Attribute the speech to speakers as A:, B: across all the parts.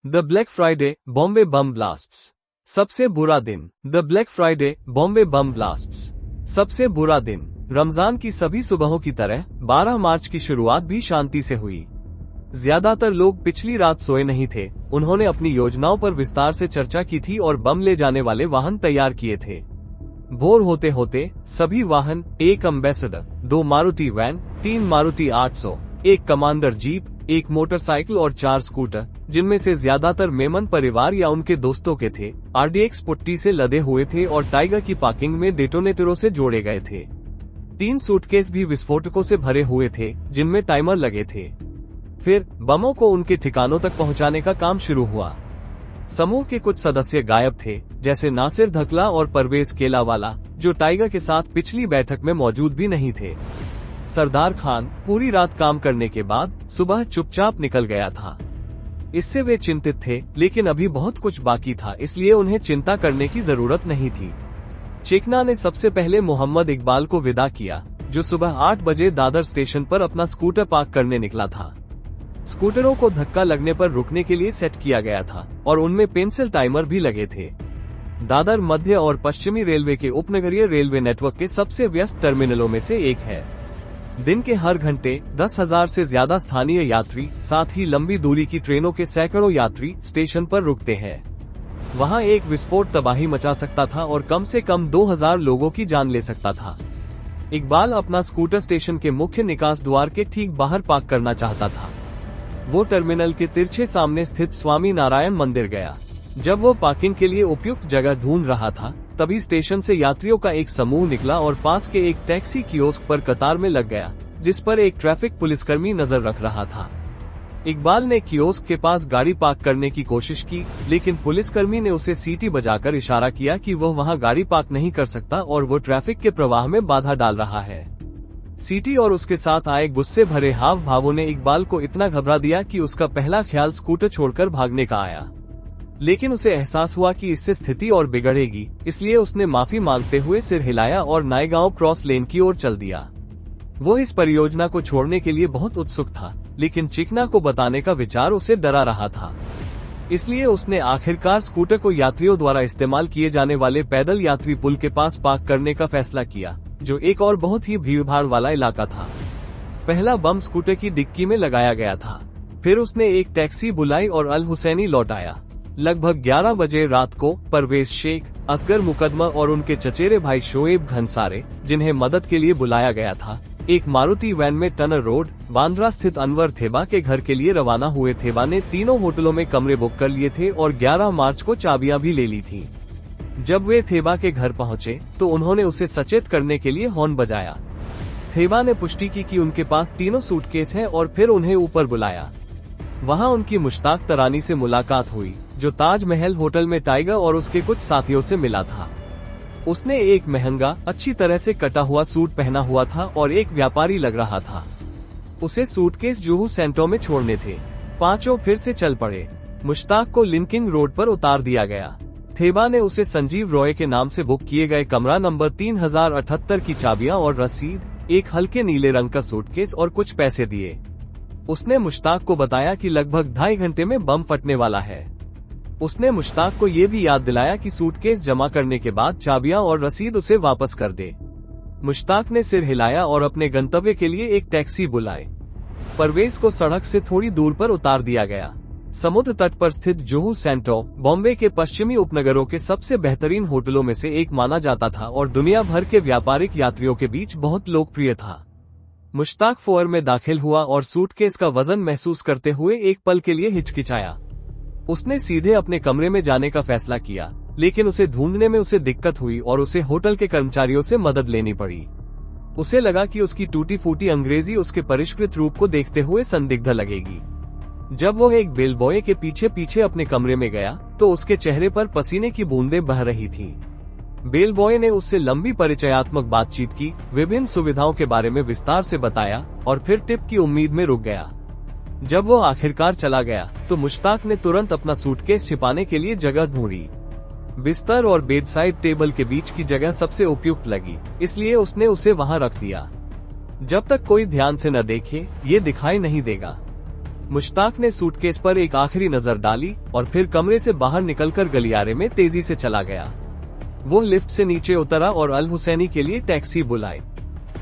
A: The black Friday Bombay bomb blasts. सबसे बुरा दिन। The black Friday Bombay bomb blasts. सबसे बुरा दिन। रमजान की सभी सुबहों की तरह 12 मार्च की शुरुआत भी शांति से हुई। ज्यादातर लोग पिछली रात सोए नहीं थे। उन्होंने अपनी योजनाओं पर विस्तार से चर्चा की थी और बम ले जाने वाले वाहन तैयार किए थे। भोर होते होते सभी वाहन, एक एम्बेसडर, 2 मारुति वैन, 3 मारुति 800, एक कमांडर जीप, एक मोटरसाइकिल और 4 स्कूटर, जिनमें से ज्यादातर मेमन परिवार या उनके दोस्तों के थे, RDX पुट्टी से लदे हुए थे और टाइगर की पार्किंग में डेटोनेटरों से जोड़े गए थे। 3 सूटकेस भी विस्फोटकों से भरे हुए थे, जिनमें टाइमर लगे थे। फिर बमों को उनके ठिकानों तक पहुंचाने का काम शुरू हुआ। समूह के कुछ सदस्य गायब थे, जैसे नासिर धकला और परवेज केलावाला, जो टाइगर के साथ पिछली बैठक में मौजूद भी नहीं थे। सरदार खान पूरी रात काम करने के बाद सुबह चुपचाप निकल गया था। इससे वे चिंतित थे, लेकिन अभी बहुत कुछ बाकी था, इसलिए उन्हें चिंता करने की जरूरत नहीं थी। चिकना ने सबसे पहले मोहम्मद इकबाल को विदा किया, जो सुबह 8 बजे दादर स्टेशन पर अपना स्कूटर पार्क करने निकला था। स्कूटरों को धक्का लगने पर रुकने के लिए सेट किया गया था और उनमें पेंसिल टाइमर भी लगे थे। दादर मध्य और पश्चिमी रेलवे के उपनगरीय रेलवे नेटवर्क के सबसे व्यस्त टर्मिनलों में से एक है। दिन के हर घंटे 10,000 से ज्यादा स्थानीय यात्री, साथ ही लंबी दूरी की ट्रेनों के सैकड़ों यात्री स्टेशन पर रुकते हैं। वहां एक विस्फोट तबाही मचा सकता था और कम से कम 2000 लोगों की जान ले सकता था। इकबाल अपना स्कूटर स्टेशन के मुख्य निकास द्वार के ठीक बाहर पार्क करना चाहता था। वो टर्मिनल के तिरछे सामने स्थित स्वामी नारायण मंदिर गया। जब वो पार्किंग के लिए उपयुक्त जगह ढूंढ रहा था, तभी स्टेशन से यात्रियों का एक समूह निकला और पास के एक टैक्सी कियोस्क पर कतार में लग गया, जिस पर एक ट्रैफिक पुलिसकर्मी नजर रख रहा था। इकबाल ने कियोस्क के पास गाड़ी पार्क करने की कोशिश की, लेकिन पुलिसकर्मी ने उसे सीटी बजाकर इशारा किया कि वह वहां गाड़ी पार्क नहीं कर सकता और वो ट्रैफिक के प्रवाह में बाधा डाल रहा है। सीटी और उसके साथ आए गुस्से भरे हाव भावों ने इकबाल को इतना घबरा दिया कि उसका पहला ख्याल स्कूटर छोड़कर भागने का आया। लेकिन उसे एहसास हुआ कि इससे स्थिति और बिगड़ेगी, इसलिए उसने माफी मांगते हुए सिर हिलाया और नायगांव क्रॉस लेन की ओर चल दिया। वो इस परियोजना को छोड़ने के लिए बहुत उत्सुक था, लेकिन चिकना को बताने का विचार उसे डरा रहा था। इसलिए उसने आखिरकार स्कूटर को यात्रियों द्वारा इस्तेमाल किए जाने वाले पैदल यात्री पुल के पास पार्क करने का फैसला किया, जो एक और बहुत ही भीड़भाड़ वाला इलाका था। पहला बम स्कूटर की डिक्की में लगाया गया था। फिर उसने एक टैक्सी बुलाई और अल हुसैनी लौट आया। लगभग 11 बजे रात को परवेज शेख, असगर मुकदमा और उनके चचेरे भाई शोएब घनसारे, जिन्हें मदद के लिए बुलाया गया था, एक मारुति वैन में टनर रोड, बांद्रा स्थित अनवर थेबा के घर के लिए रवाना हुए। थेबा ने तीनों होटलों में कमरे बुक कर लिए थे और 11 मार्च को चाबियां भी ले ली थी। जब वे थेबा के घर पहुंचे तो उन्होंने उसे सचेत करने के लिए हॉर्न बजाया। थेबा ने पुष्टि की कि उनके पास तीनों सूटकेस हैं और फिर उन्हें ऊपर बुलाया। वहां उनकी मुश्ताक तरानी से मुलाकात हुई, जो ताजमहल होटल में टाइगर और उसके कुछ साथियों से मिला था। उसने एक महंगा, अच्छी तरह से कटा हुआ सूट पहना हुआ था और एक व्यापारी लग रहा था। उसे सूटकेस जुहू सेंटो में छोड़ने थे। पांचों फिर से चल पड़े। मुश्ताक को लिंकिंग रोड पर उतार दिया गया। थेबा ने उसे संजीव रॉय के नाम से बुक किए गए कमरा नंबर 3078 की चाबियां और रसीद, एक हल्के नीले रंग का सूटकेस और कुछ पैसे दिए। उसने मुश्ताक को बताया कि लगभग 2.5 घंटे में बम फटने वाला है। उसने मुश्ताक को ये भी याद दिलाया कि सूटकेस जमा करने के बाद चाबियां और रसीद उसे वापस कर दे। मुश्ताक ने सिर हिलाया और अपने गंतव्य के लिए एक टैक्सी बुलाई। परवेज को सड़क से थोड़ी दूर पर उतार दिया गया। समुद्र तट पर स्थित जुहू सेंटो बॉम्बे के पश्चिमी उपनगरों के सबसे बेहतरीन होटलों में से एक माना जाता था और दुनिया भर के व्यापारिक यात्रियों के बीच बहुत लोकप्रिय था। मुश्ताक फोर में दाखिल हुआ और सूटकेस का वजन महसूस करते हुए एक पल के लिए हिचकिचाया। उसने सीधे अपने कमरे में जाने का फैसला किया, लेकिन उसे ढूंढने में उसे दिक्कत हुई और उसे होटल के कर्मचारियों से मदद लेनी पड़ी। उसे लगा कि उसकी टूटी फूटी अंग्रेजी उसके परिष्कृत रूप को देखते हुए संदिग्ध लगेगी। जब वो एक बेलबॉय के पीछे पीछे अपने कमरे में गया तो उसके चेहरे पर पसीने की बूंदें बह रही थीं। बेलबॉय ने उससे लंबी परिचयात्मक बातचीत की, विभिन्न सुविधाओं के बारे में विस्तार से बताया और फिर टिप की उम्मीद में रुक गया। जब वो आखिरकार चला गया तो मुश्ताक ने तुरंत अपना सूटकेस छिपाने के लिए जगह ढूंढी। बिस्तर और बेडसाइड टेबल के बीच की जगह सबसे उपयुक्त लगी, इसलिए उसने उसे वहां रख दिया। जब तक कोई ध्यान से न देखे, ये दिखाई नहीं देगा। मुश्ताक ने सूटकेस पर एक आखिरी नजर डाली और फिर कमरे से बाहर निकलकर गलियारे में तेजी से चला गया। वो लिफ्ट से नीचे उतरा और अल हुसैनी के लिए टैक्सी बुलाई।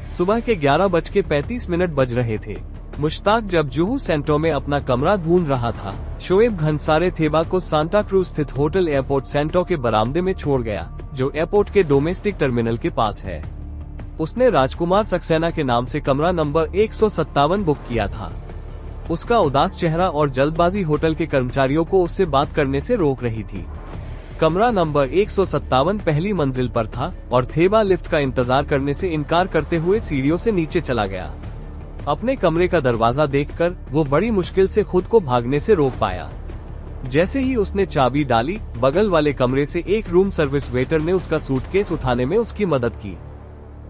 A: सुबह के 11:35 बज रहे थे। मुश्ताक जब जुहू सेंटो में अपना कमरा ढूंढ रहा था, शोएब घनसारे थेबा को सांता क्रूज स्थित होटल एयरपोर्ट सेंटो के बरामदे में छोड़ गया, जो एयरपोर्ट के डोमेस्टिक टर्मिनल के पास है। उसने राजकुमार सक्सेना के नाम से कमरा नंबर 157 बुक किया था। उसका उदास चेहरा और जल्दबाजी होटल के कर्मचारियों को उससे बात करने से रोक रही थी। कमरा नंबर 157 पहली मंजिल पर था और थेबा लिफ्ट का इंतजार करने से इनकार करते हुए सीढ़ियों से नीचे चला गया। अपने कमरे का दरवाजा देखकर वो बड़ी मुश्किल से खुद को भागने से रोक पाया। जैसे ही उसने चाबी डाली, बगल वाले कमरे से एक रूम सर्विस वेटर ने उसका सूटकेस उठाने में उसकी मदद की।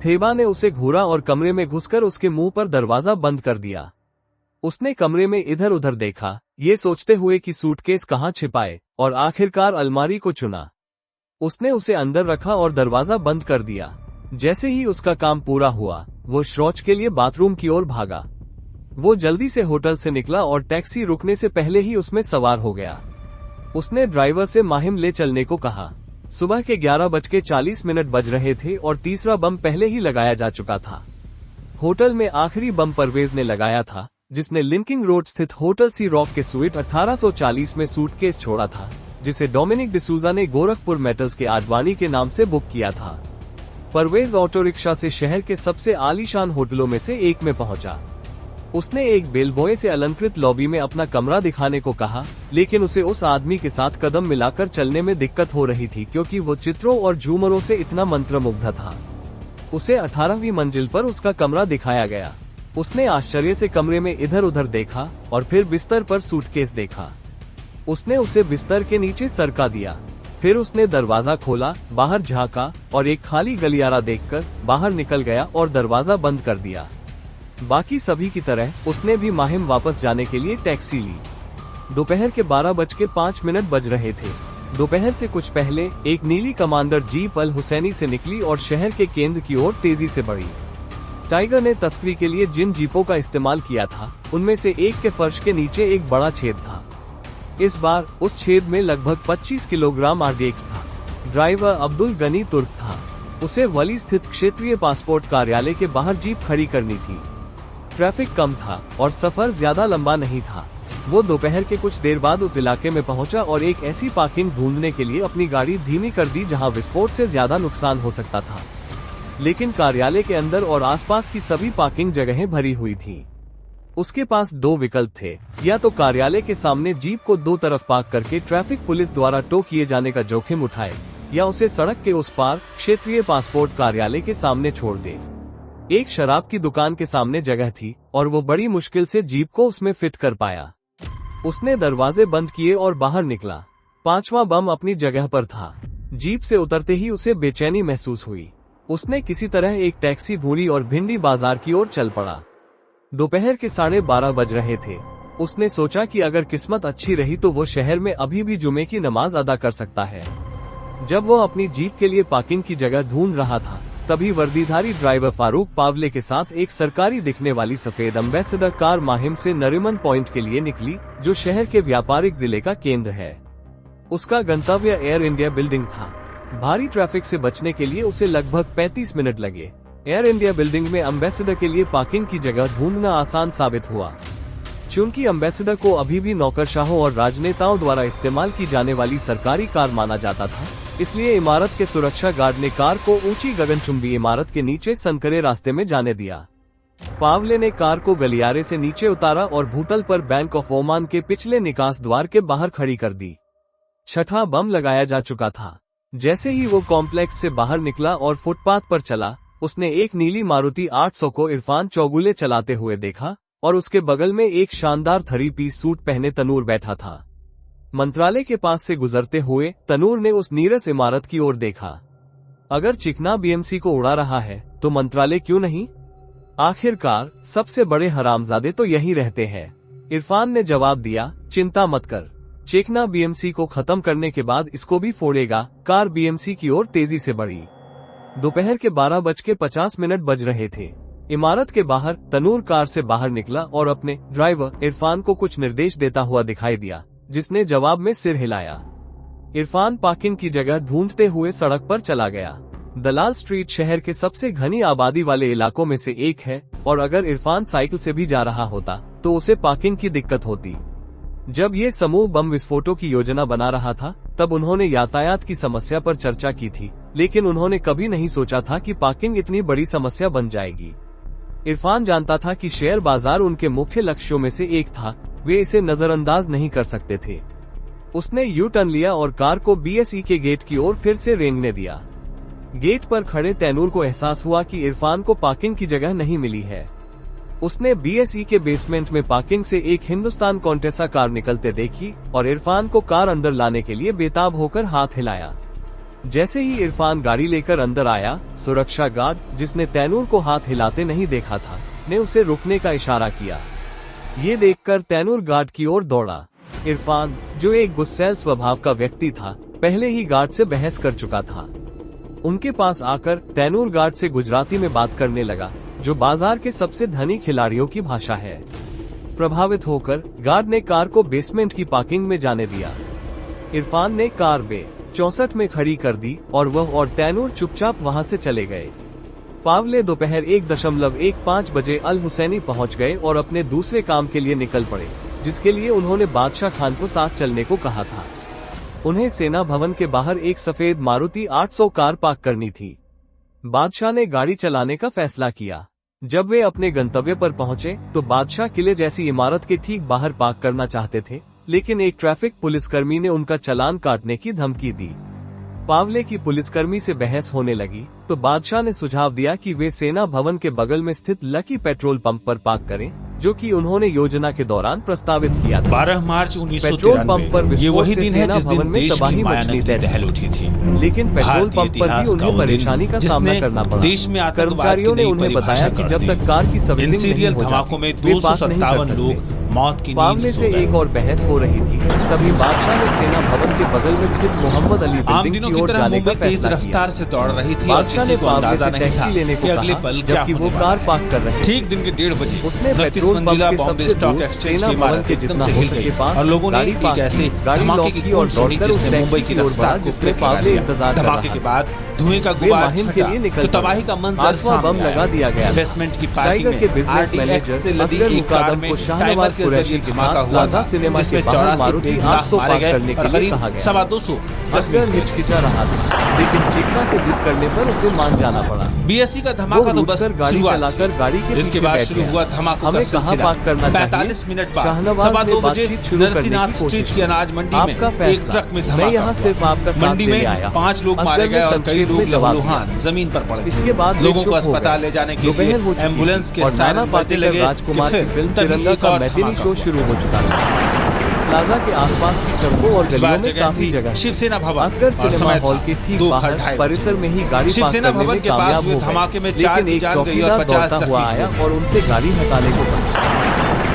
A: थेबा ने उसे घूरा और कमरे में घुसकर उसके मुंह पर दरवाजा बंद कर दिया। उसने कमरे में इधर उधर देखा, ये सोचते हुए कि सूटकेस कहाँ छिपाए, और आखिरकार अलमारी को चुना। उसने उसे अंदर रखा और दरवाजा बंद कर दिया। जैसे ही उसका काम पूरा हुआ, वो शौच के लिए बाथरूम की ओर भागा। वो जल्दी से होटल से निकला और टैक्सी रुकने से पहले ही उसमें सवार हो गया। उसने ड्राइवर से माहिम ले चलने को कहा। सुबह के 11:40 बज रहे थे और तीसरा बम पहले ही लगाया जा चुका था। होटल में आखिरी बम परवेज ने लगाया था, जिसने लिंकिंग रोड स्थित होटल सी रॉक के स्वीट 1840 में सूटकेस छोड़ा था, जिसे डोमिनिक डिसूजा ने गोरखपुर मेटल्स के आडवाणी के नाम से बुक किया था। परवेज ऑटो रिक्शा से शहर के सबसे आलीशान होटलों में से एक में पहुंचा। उसने एक बेलबॉय से अलंकृत लॉबी में अपना कमरा दिखाने को कहा, लेकिन उसे उस आदमी के साथ कदम मिलाकर चलने में दिक्कत हो रही थी, क्योंकि वो चित्रों और झूमरों से इतना मंत्रमुग्ध था। उसे 18वीं मंजिल पर उसका कमरा दिखाया गया। उसने आश्चर्य से कमरे में इधर उधर देखा और फिर बिस्तर पर सूटकेस देखा। उसने उसे बिस्तर के नीचे सरका दिया। फिर उसने दरवाजा खोला, बाहर झांका और एक खाली गलियारा देखकर बाहर निकल गया और दरवाजा बंद कर दिया। बाकी सभी की तरह उसने भी माहिम वापस जाने के लिए टैक्सी ली। दोपहर के 12:05 बज रहे थे। दोपहर से कुछ पहले एक नीली कमांडर जीप अल हुसैनी से निकली और शहर के केंद्र की ओर तेजी से बढ़ी। टाइगर ने तस्करी के लिए जिन जीपों का इस्तेमाल किया था, उनमें से एक के फर्श के नीचे एक बड़ा छेद था। इस बार उस छेद में लगभग 25 किलोग्राम RDX था। ड्राइवर अब्दुल गनी तुर्क था। उसे वली स्थित क्षेत्रीय पासपोर्ट कार्यालय के बाहर जीप खड़ी करनी थी। ट्रैफिक कम था और सफर ज्यादा लंबा नहीं था। वो दोपहर के कुछ देर बाद उस इलाके में पहुंचा और एक ऐसी पार्किंग ढूंढने के लिए अपनी गाड़ी धीमी कर दी जहां विस्फोट से ज्यादा नुकसान हो सकता था। लेकिन कार्यालय के अंदर और आसपास की सभी पार्किंग जगहें भरी हुई थी। उसके पास दो विकल्प थे, या तो कार्यालय के सामने जीप को दो तरफ पार्क करके ट्रैफिक पुलिस द्वारा टो किए जाने का जोखिम उठाए, या उसे सड़क के उस पार क्षेत्रीय पासपोर्ट कार्यालय के सामने छोड़ दे। एक शराब की दुकान के सामने जगह थी और वो बड़ी मुश्किल से जीप को उसमें फिट कर पाया। उसने दरवाजे बंद किए और बाहर निकला। 5वां बम अपनी जगह पर था। जीप से उतरते ही उसे बेचैनी महसूस हुई। उसने किसी तरह एक टैक्सी ढूंढी और भिंडी बाजार की ओर चल पड़ा। दोपहर के 12:30 बज रहे थे। उसने सोचा कि अगर किस्मत अच्छी रही तो वो शहर में अभी भी जुमे की नमाज अदा कर सकता है। जब वो अपनी जीप के लिए पार्किंग की जगह ढूंढ रहा था, तभी वर्दीधारी ड्राइवर फारूक पावले के साथ एक सरकारी दिखने वाली सफेद एम्बेसडर कार माहिम से नरीमन पॉइंट के लिए निकली, जो शहर के व्यापारिक जिले का केंद्र है। उसका गंतव्य एयर इंडिया बिल्डिंग था। भारी ट्रैफिक से बचने के लिए उसे लगभग 35 मिनट लगे। एयर इंडिया बिल्डिंग में एम्बेसडर के लिए पार्किंग की जगह ढूंढना आसान साबित हुआ। चूंकि एम्बेसडर को अभी भी नौकरशाहों और राजनेताओं द्वारा इस्तेमाल की जाने वाली सरकारी कार माना जाता था, इसलिए इमारत के सुरक्षा गार्ड ने कार को ऊंची गगनचुंबी इमारत के नीचे संकरे रास्ते में जाने दिया। पावले ने कार को गलियारे से नीचे उतारा और भूतल पर बैंक ऑफ ओमान के पिछले निकास द्वार के बाहर खड़ी कर दी। 6ठा बम लगाया जा चुका था। जैसे ही वो कॉम्प्लेक्स से बाहर निकला और फुटपाथ पर चला, उसने एक नीली मारुति 800 को इरफान चौगुले चलाते हुए देखा और उसके बगल में एक शानदार 3-पीस सूट पहने तनूर बैठा था। मंत्रालय के पास से गुजरते हुए तनूर ने उस नीरस इमारत की ओर देखा। अगर चिकना BMC को उड़ा रहा है तो मंत्रालय क्यों नहीं? आखिरकार सबसे बड़े हरामजादे तो यही रहते हैं। इरफान ने जवाब दिया, चिंता मत कर, चिकना BMC को खत्म करने के बाद इसको भी फोड़ेगा। कार BMC की ओर तेजी से बढ़ी। दोपहर के 12:50 बज रहे थे। इमारत के बाहर तनूर कार से बाहर निकला और अपने ड्राइवर इरफान को कुछ निर्देश देता हुआ दिखाई दिया, जिसने जवाब में सिर हिलाया। इरफान पार्किंग की जगह ढूंढते हुए सड़क पर चला गया। दलाल स्ट्रीट शहर के सबसे घनी आबादी वाले इलाकों में से एक है और अगर इरफान साइकिल से भी जा रहा होता तो उसे पार्किंग की दिक्कत होती। जब ये समूह बम विस्फोटों की योजना बना रहा था तब उन्होंने यातायात की समस्या पर चर्चा की थी, लेकिन उन्होंने कभी नहीं सोचा था कि पार्किंग इतनी बड़ी समस्या बन जाएगी। इरफान जानता था कि शेयर बाजार उनके मुख्य लक्ष्यों में से एक था, वे इसे नजरअंदाज नहीं कर सकते थे। उसने यू टर्न लिया और कार को बीएसई के गेट की ओर फिर से रेंगने दिया। गेट पर खड़े तैनूर को एहसास हुआ कि इरफान को पार्किंग की जगह नहीं मिली है। उसने बीएसई के बेसमेंट में पार्किंग से एक हिंदुस्तान कॉन्टेसा कार निकलते देखी और इरफान को कार अंदर लाने के लिए बेताब होकर हाथ हिलाया। जैसे ही इरफान गाड़ी लेकर अंदर आया, सुरक्षा गार्ड, जिसने तैनूर को हाथ हिलाते नहीं देखा था, ने उसे रुकने का इशारा किया। ये देखकर तैनूर गार्ड की ओर दौड़ा। इरफान, जो एक गुस्सैल स्वभाव का व्यक्ति था, पहले ही गार्ड से बहस कर चुका था। उनके पास आकर तैनूर गार्ड से गुजराती में बात करने लगा, जो बाजार के सबसे धनी खिलाड़ियों की भाषा है। प्रभावित होकर गार्ड ने कार को बेसमेंट की पार्किंग में जाने दिया। इरफान ने कार बे 64 में खड़ी कर दी और वह और तैनूर चुपचाप वहां से चले गए। पावले दोपहर 1:15 बजे अल हुसैनी पहुंच गए और अपने दूसरे काम के लिए निकल पड़े, जिसके लिए उन्होंने बादशाह खान को साथ चलने को कहा था। उन्हें सेना भवन के बाहर एक सफेद मारुति 800 कार पार्क करनी थी। बादशाह ने गाड़ी चलाने का फैसला किया। जब वे अपने गंतव्य पर पहुंचे तो बादशाह किले जैसी इमारत के ठीक बाहर पार्क करना चाहते थे, लेकिन एक ट्रैफिक पुलिसकर्मी ने उनका चालान काटने की धमकी दी। पावले की पुलिसकर्मी से बहस होने लगी तो बादशाह ने सुझाव दिया कि वे सेना भवन के बगल में स्थित लकी पेट्रोल पंप पर पार्क करें, जो कि उन्होंने योजना के दौरान प्रस्तावित किया था।
B: 12 मार्च 1993
A: पेट्रोल पंप पर
B: ये वही दिन है जिस दिन
A: में
B: देश
A: तबाही
B: की
A: मचनी तय
B: दहल उठी थी।
A: लेकिन पेट्रोल पंप पर भी उन्हें परेशानी का सामना करना पड़ा।
B: देश में
A: कर्मचारियों ने उन्हें बताया कि जब तक कार की सर्विसिंग नहीं हो जाती,
B: में
A: वे पार्क नहीं कर
B: 257 लोग
A: सकते।
B: मौत की
A: पावले से एक और बहस हो रही थी, तभी बादशाह ने सेना भवन के बगल में स्थित मोहम्मद अली बिल्डिंग की ओर जाने का फैसला किया।
B: रफ्तार से दौड़ रही थी।
A: बादशाह ने पावले से टैक्सी लेने को कहा, जबकि वो कार पार्क कर रहे थे।
B: ठीक दिन के 1:30 बजे
A: उसने पेट्रोल पंप के सबसे दूर सेना भवन के जितना हो सके पास
B: और लोगों ने
A: गाड़ी पार्क की, गाड़ी लॉक की और दौड़कर उस टैक्सी की ओर बढ़ा जिसमें पावले इंतजार कर रहा था।
B: धमाके के बाद धुएं का
A: वे
B: गुबार
A: वाहन के लिए निकल
B: तो तबाही का मंजर
A: सामने बम लगा दिया गया।
B: इन्वेस्टमेंट की
A: टाइगर के बिजनेस मैनेजर असगर मुकादम को शाहनवाज कुरैशी के साथ प्लाजा सिनेमा के बाहर मारुति 800 पार्क करने के लिए कहा गया।
B: 250
A: असगर हिचकिचा रहा था, लेकिन चीखना की जिद करने पर उसे मान जाना पड़ा।
B: बीएसई का धमाका तो बस
A: गाड़ी चलाकर गाड़ी के
B: इसके बाद शुरू हुआ धमाका।
A: हमें कहाँ पार्क करना चाहिए?
B: 45 मिनट बाद
A: शाहनवाज ने बातचीत शुरू करने की कोशिश की।
B: अनाज मंडी में
A: आपका
B: एक
A: फैसला,
B: ट्रक में
A: मैं यहाँ सिर्फ आपका साथ
B: मंडी
A: देने
B: में
A: आया।
B: 5 लोग मारे गए और कई लोग लहूलुहान जमीन पर पड़े।
A: इसके बाद
B: लोगों को अस्पताल ले जाने के लिए एम्बुलेंस के सायरन बजने लगे।
A: राजकुमार की फिल्म तिरंगा का मैथिली शो शुरू हो चुका था। प्लाजा के आसपास की सड़कों और गलियों में काफी जगह
B: शिवसेना भवन
A: असगर सिनेमा हॉल के ठीक बाहर परिसर में ही गाड़ी पार्क करने में कामयाब हो
B: धमाके में
A: गए, लेकिन एक चौकीदार दौड़ता हुआ आया और उनसे गाड़ी हटाने को कहा।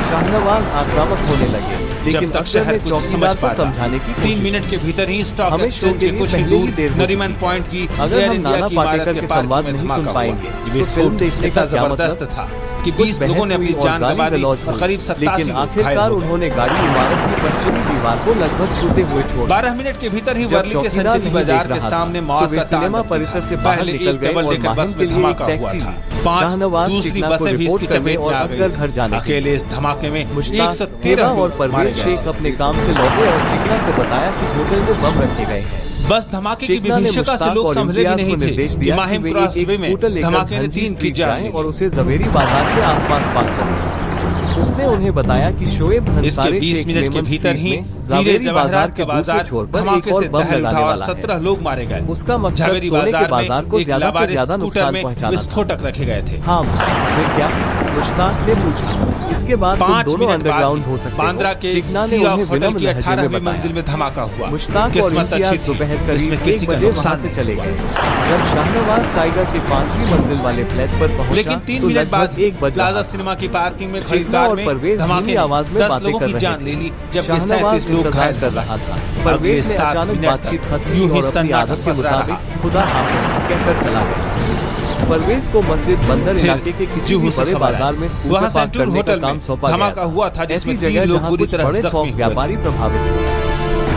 A: शाहनवाज आक्रामक होने लगे, लेकिन असगर ने चौकीदार को समझाने की
B: 3 मिनट के भीतर ही स्टॉक
A: हमें
B: एक्सचेंज के कुछ ही दूर नरीमन पॉइंट की
A: अगर हम नाना पाटेकर के संवाद नहीं सुन पाएंगे तो फिल्म देखने का क्या मतलब
B: था कि 20 लोगों ने अपनी जान गंवा दी और करीब 87
A: लेकिन आखिरकार उन्होंने गाड़ी इमारत की पश्चिमी दीवार को लगभग छूते हुए छोड़ा।
B: 12 मिनट के भीतर ही वर्ली के संचित बाजार के सामने मौत का
A: सिनेमा परिसर से बाहर निकल गए और
B: बस में धमाका हुआ था। 5 दूसरी बसें भी इसकी चपेट में आ गई। अकेले इस धमाके में 113
A: और परवेज शेख अपने काम से लौटे और चिकना को बताया कि होटल में बम रखे गए हैं।
B: बस धमाके की विभीषिका से लोग संभले भी नहीं थे कि माहिम क्रॉस वे में धमाके ने 3 की जान
A: और उसे जवेरी बाजार के आसपास पार्क करें। उसने उन्हें बताया कि शोएब
B: इसके 20 मिनट के भीतर ही हीरे बाजार के बाजार धमाके से दहल उठा और 17 लोग मारे गए।
A: उसका मकसद सोने के बाजार को ज्यादा से ज्यादा नुकसान पहुंचाना था।
B: विस्फोटक रखे गए थे।
A: हाँ वे क्या? मुश्ताक ने पूछा। इसके बाद
B: 5
A: दोनों अंडरग्राउंड हो सकते
B: बांद्रा के
A: चिकना ने उन्हें विनम्र लहजे में
B: 18वीं
A: बताया।
B: मंजिल में धमाका हुआ।
A: मुश्ताक और इम्तियाज दोपहर करीब 1 बजे वहां से चले गए। जब शाहनवाज टाइगर के 5वीं मंजिल वाले फ्लैट पर पहुंचा,
B: लेकिन 3 मिनट बाद
A: 1 बजे
B: प्लाजा सिनेमा की पार्किंग में खड़ी
A: चिकना
B: कार
A: और
B: में
A: परवेज
B: धमाके
A: आवाज में
B: 10
A: बातें
B: लोगों
A: कर
B: की
A: रहे
B: जान
A: थे।
B: ले ली, जबकि
A: शाहनवाज
B: 37 लोग
A: इंतजार
B: घायल
A: कर रहा था। परवेज ने अचानक बातचीत खत्म की और अपनी आदत के मुताबिक खुदा हाफिज कहकर चला गया। परवेज को मस्जिद बंदर इलाके के किसी भी बड़े बाजार में स्कूटर पार्क करने का काम सौंपा गया था। ऐसी जगह जहां कुछ बड़े थोक व्यापारी प्रभावित हुए।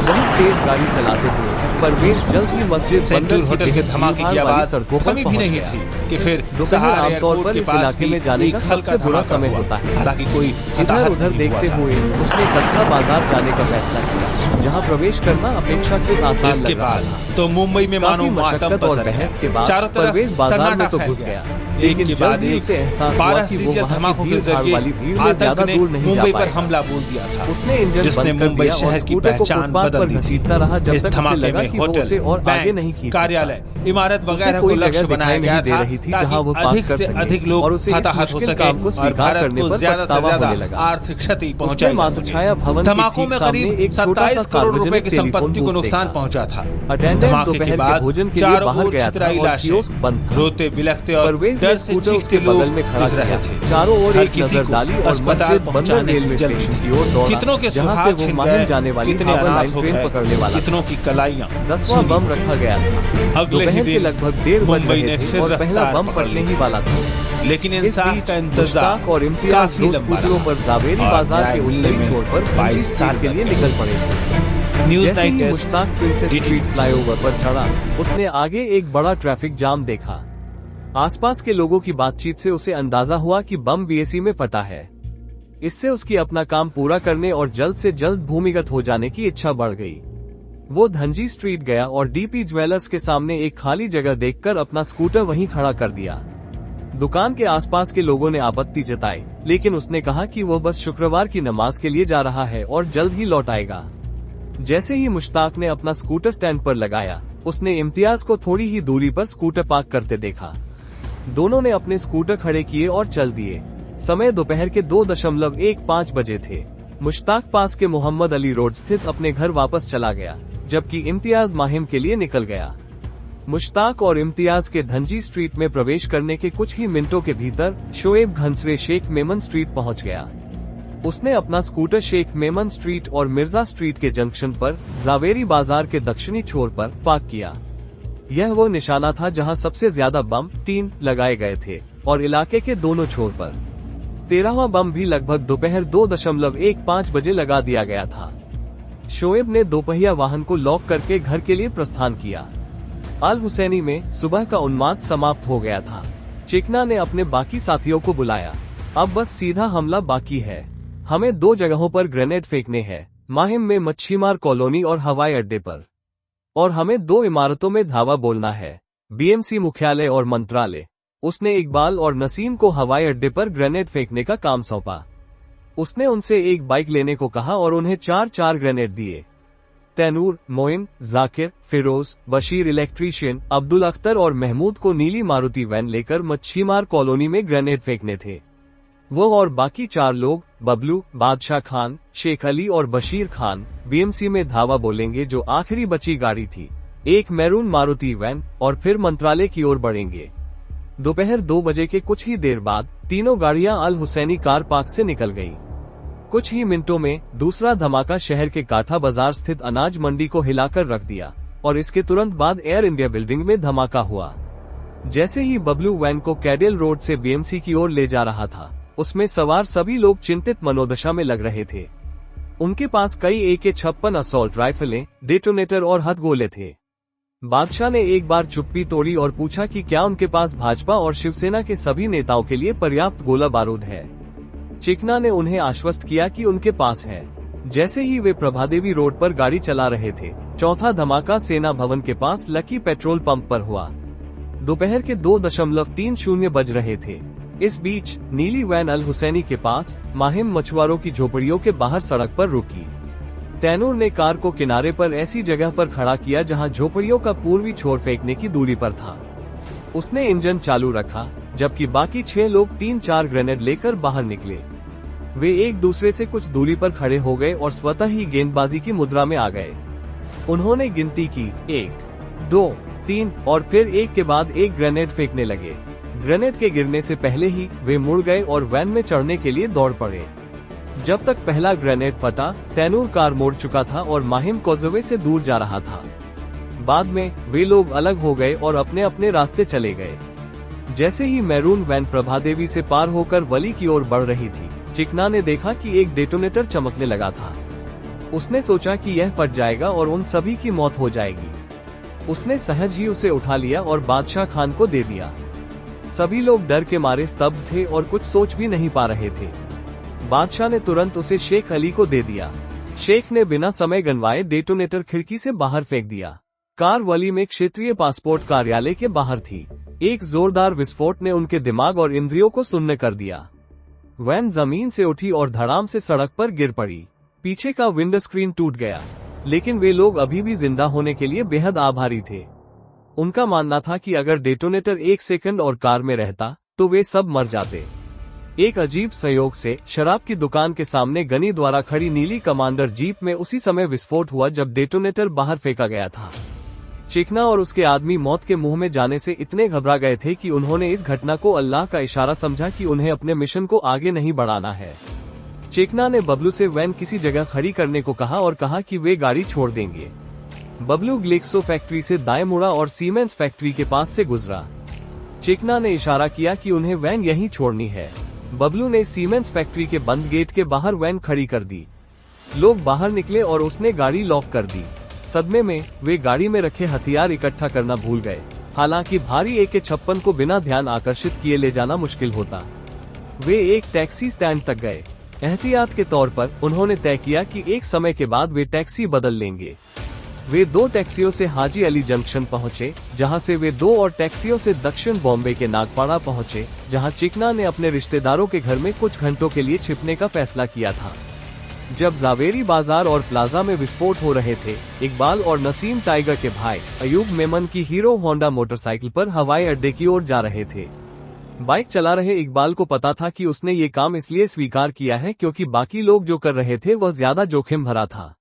A: बहुत तेज गाड़ी चलाते हुए परवेज जल्द ही मस्जिद बंदर
B: होटल के धमाके की आवाज सड़कों पर भी नहीं थी कि फिर
A: दोपहर आमतौर पर इस इलाके में जाने का सबसे बुरा समय होता है।
B: हालांकि कोई
A: इधर उधर देखते हुए उसने कटरा बाजार जाने का फैसला किया, जहां प्रवेश करना अपेक्षाकृत आसान लग रहा था।
B: तो मुंबई में मानो
A: मशक्कत और बहस के बाद परवेज बाजार में तो घुस गया, लेकिन जल्द ही उसे एहसास हुआ कि वो वहां की भीड़ वाली भीड़ में ज्यादा दूर नहीं जा पाएगा।
B: पर हमला बोल दिया था।
A: उसने इंजन बंद कर दिया और स्कूटर को फुटपाथ पर घसीटता रहा जब तक उसे लगा कि वो उसे और आगे नहीं खींच सकता।
B: कार्यालय, इमारत वगैरह को लक्ष्य बनाया गया था
A: जहां वो
B: अधिक से अधिक लोग
A: और उसे इस मुश्किल काम को स्वीकार करने पर पछतावा होने लगा।
B: आर्थिक क्षति पहुंचाई।
A: मातृछाया भवन
B: धमाकों में करीब 27 करोड़ रुपए की संपत्ति को नुकसान पहुंचा था।
A: धमाके के बाद भोजन के लिए बाहर गया था और कियोस्क बंद था।
B: रोते बिलखते और
A: परवेज ने स्कूटर उसके बगल में खड़ा रहे थे। चारों ओर एक नजर डाली और मस्जिद बंदर रेलवे स्टेशन की ओर दौड़ा, जहां से वो माहिम जाने वाली हावड़ लाइन ट्रेन पकड़ने वाला।
B: कितनों की कलाइयां।
A: 10वां बम रखा गया था। दोपहर के लगभग 1:30 बज रहे थे और पहला बम पड़ने ही वाला था।
B: लेकिन इंसान का इंतजार
A: और इम्तियाज दो स्कूटरों पर जावेरी बाजार के उत्तरी छोर पर 25 साल के लिए निकल पड़े थे। जैसे ही मुश्ताक प्रिंसेस स्ट्रीट फ्लाईओवर पर चढ़ा, उसने आगे एक बड़ा ट्रैफिक जाम देखा। आसपास के लोगों की बातचीत से उसे अंदाजा हुआ कि बम बीएसी में फटा है। इससे उसकी अपना काम पूरा करने और जल्द से जल्द भूमिगत हो जाने की इच्छा बढ़ गई। वो धनजी स्ट्रीट गया और डीपी ज्वेलर्स के सामने एक खाली जगह देखकर अपना स्कूटर वहीं खड़ा कर दिया। दुकान के आसपास के लोगों ने आपत्ति जताई, लेकिन उसने कहा कि वो बस शुक्रवार की नमाज के लिए जा रहा है और जल्द ही लौट आएगा। जैसे ही मुश्ताक ने अपना स्कूटर स्टैंड पर लगाया, उसने इम्तियाज को थोड़ी ही दूरी पर स्कूटर पार्क करते देखा। दोनों ने अपने स्कूटर खड़े किए और चल दिए। समय दोपहर के 2:15 बजे थे। मुश्ताक पास के मोहम्मद अली रोड स्थित अपने घर वापस चला गया, जबकि इम्तियाज माहिम के लिए निकल गया। मुश्ताक और इम्तियाज के धनजी स्ट्रीट में प्रवेश करने के कुछ ही मिनटों के भीतर शोएब घनसरे शेख मेमन स्ट्रीट पहुंच गया। उसने अपना स्कूटर शेख मेमन स्ट्रीट और मिर्जा स्ट्रीट के जंक्शन पर जावेरी बाजार के दक्षिणी छोर पर पार्क किया। यह वो निशाना था जहां सबसे ज्यादा बम 3 लगाए गए थे और इलाके के दोनों छोर पर 13वां बम भी लगभग दोपहर 2:15 बजे लगा दिया गया था। शोएब ने दोपहिया वाहन को लॉक करके घर के लिए प्रस्थान किया। अल हुसैनी में सुबह का उन्माद समाप्त हो गया था। चिकना ने अपने बाकी साथियों को बुलाया। अब बस सीधा हमला बाकी है। हमें 2 जगहों पर ग्रेनेड फेंकने हैं, माहिम में मच्छीमार कॉलोनी और हवाई अड्डे पर। और हमें 2 इमारतों में धावा बोलना है, बीएमसी मुख्यालय और मंत्रालय। उसने इकबाल और नसीम को हवाई अड्डे पर ग्रेनेड फेंकने का काम सौंपा। उसने उनसे एक बाइक लेने को कहा और उन्हें 4-4 ग्रेनेड दिए। तैनूर, मोइन, जाकिर, फिरोज, बशीर इलेक्ट्रीशियन, अब्दुल अख्तर और महमूद को नीली मारुति वैन लेकर मच्छीमार कॉलोनी में ग्रेनेड फेंकने थे। वो और बाकी 4 लोग, बबलू, बादशाह खान, शेख अली और बशीर खान, बीएमसी में धावा बोलेंगे जो आखिरी बची गाड़ी थी, एक मैरून मारुति वैन, और फिर मंत्रालय की ओर बढ़ेंगे। दोपहर 2 बजे के कुछ ही देर बाद तीनों गाड़ियां अल हुसैनी कार पार्क से निकल गईं। कुछ ही मिनटों में दूसरा धमाका शहर के काठा बाजार स्थित अनाज मंडी को हिलाकर रख दिया और इसके तुरंत बाद एयर इंडिया बिल्डिंग में धमाका हुआ। जैसे ही बबलू वैन को कैडेल रोड से बीएमसी की ओर ले जा रहा था, उसमें सवार सभी लोग चिंतित मनोदशा में लग रहे थे। उनके पास कई AK-56 असॉल्ट राइफलें, डेटोनेटर और हथगोले थे। बादशाह ने एक बार चुप्पी तोड़ी और पूछा कि क्या उनके पास भाजपा और शिवसेना के सभी नेताओं के लिए पर्याप्त गोला बारूद है। चिकना ने उन्हें आश्वस्त किया कि उनके पास है। जैसे ही वे प्रभादेवी रोड पर गाड़ी चला रहे थे, चौथा धमाका सेना भवन के पास लकी पेट्रोल पंप पर हुआ। दोपहर के 2:30 बज रहे थे। इस बीच नीली वैन अल हुसैनी के पास माहिम मछुआरों की झोपड़ियों के बाहर सड़क पर रुकी। तैनूर ने कार को किनारे पर ऐसी जगह पर खड़ा किया जहां झोपड़ियों का पूर्वी छोर फेंकने की दूरी पर था। उसने इंजन चालू रखा, जबकि बाकी 6 लोग 3-4 ग्रेनेड लेकर बाहर निकले। वे एक दूसरे से कुछ दूरी पर खड़े हो गए और स्वतः ही गेंदबाजी की मुद्रा में आ गए। उन्होंने गिनती की 1, 2, 3 और फिर एक के बाद एक ग्रेनेड फेंकने लगे। ग्रेनेड के गिरने से पहले ही वे मुड़ गए और वैन में चढ़ने के लिए दौड़ पड़े। जब तक पहला ग्रेनेड फटा, तैनूर कार मोड़ चुका था और माहिम कॉजवे से दूर जा रहा था। बाद में वे लोग अलग हो गए और अपने अपने रास्ते चले गए। जैसे ही मैरून वैन प्रभादेवी से पार होकर वली की ओर बढ़ रही थी, चिकना ने देखा कि एक डेटोनेटर चमकने लगा था। उसने सोचा कि यह फट जाएगा और उन सभी की मौत हो जाएगी। उसने सहज ही उसे उठा लिया और बादशाह खान को दे दिया। सभी लोग डर के मारे स्तब्ध थे और कुछ सोच भी नहीं पा रहे थे। बादशाह ने तुरंत उसे शेख अली को दे दिया। शेख ने बिना समय गंवाए डेटोनेटर खिड़की से बाहर फेंक दिया। कार वली में क्षेत्रीय पासपोर्ट कार्यालय के बाहर थी। एक जोरदार विस्फोट ने उनके दिमाग और इंद्रियों को सुन्न कर दिया। वैन जमीन से उठी और धड़ाम से सड़क पर गिर पड़ी। पीछे का विंडो स्क्रीन टूट गया, लेकिन वे लोग अभी भी जिंदा होने के लिए बेहद आभारी थे। उनका मानना था कि अगर डेटोनेटर 1 सेकंड और कार में रहता तो वे सब मर जाते। एक अजीब संयोग से शराब की दुकान के सामने गनी द्वारा खड़ी नीली कमांडर जीप में उसी समय विस्फोट हुआ जब डेटोनेटर बाहर फेंका गया था। चिकना और उसके आदमी मौत के मुंह में जाने से इतने घबरा गए थे कि उन्होंने इस घटना को अल्लाह का इशारा समझा कि उन्हें अपने मिशन को आगे नहीं बढ़ाना है। चिकना ने बबलू से वैन किसी जगह खड़ी करने को कहा और कहा कि वे गाड़ी छोड़ देंगे। बबलू ग्लेक्सो फैक्ट्री से दाएं मुड़ा और सीमेंस फैक्ट्री के पास से गुजरा। चिकना ने इशारा किया कि उन्हें वैन यहीं छोड़नी है। बबलू ने सीमेंस फैक्ट्री के बंद गेट के बाहर वैन खड़ी कर दी। लोग बाहर निकले और उसने गाड़ी लॉक कर दी। सदमे में वे गाड़ी में रखे हथियार इकट्ठा करना भूल गए। हालांकि भारी AK-56 को बिना ध्यान आकर्षित किए ले जाना मुश्किल होता। वे एक टैक्सी स्टैंड तक गए। एहतियात के तौर पर उन्होंने तय किया कि एक समय के बाद वे टैक्सी बदल लेंगे। वे 2 टैक्सियों से हाजी अली जंक्शन पहुंचे, जहां से वे 2 और टैक्सियों से दक्षिण बॉम्बे के नागपाड़ा पहुंचे, जहां चिकना ने अपने रिश्तेदारों के घर में कुछ घंटों के लिए छिपने का फैसला किया था। जब जावेरी बाजार और प्लाजा में विस्फोट हो रहे थे, इकबाल और नसीम टाइगर के भाई अयूब मेमन की हीरो होंडा मोटरसाइकिल पर हवाई अड्डे की ओर जा रहे थे। बाइक चला रहे इकबाल को पता था कि उसने ये काम इसलिए स्वीकार किया है क्योंकि बाकी लोग जो कर रहे थे वह ज्यादा जोखिम भरा था।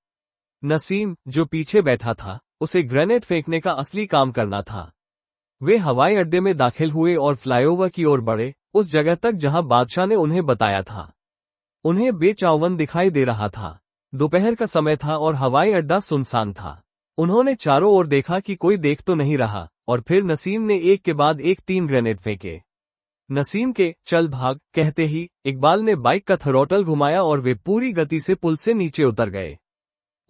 A: नसीम, जो पीछे बैठा था, उसे ग्रेनेड फेंकने का असली काम करना था। वे हवाई अड्डे में दाखिल हुए और फ्लाईओवर की ओर बढ़े, उस जगह तक जहां बादशाह ने उन्हें बताया था। उन्हें बेचावन दिखाई दे रहा था। दोपहर का समय था और हवाई अड्डा सुनसान था। उन्होंने चारों ओर देखा कि कोई देख तो नहीं रहा, और फिर नसीम ने एक के बाद एक 3 ग्रेनेड फेंके। नसीम के चल भाग कहते ही इकबाल ने बाइक का थ्रॉटल घुमाया और वे पूरी गति से पुल से नीचे उतर गए।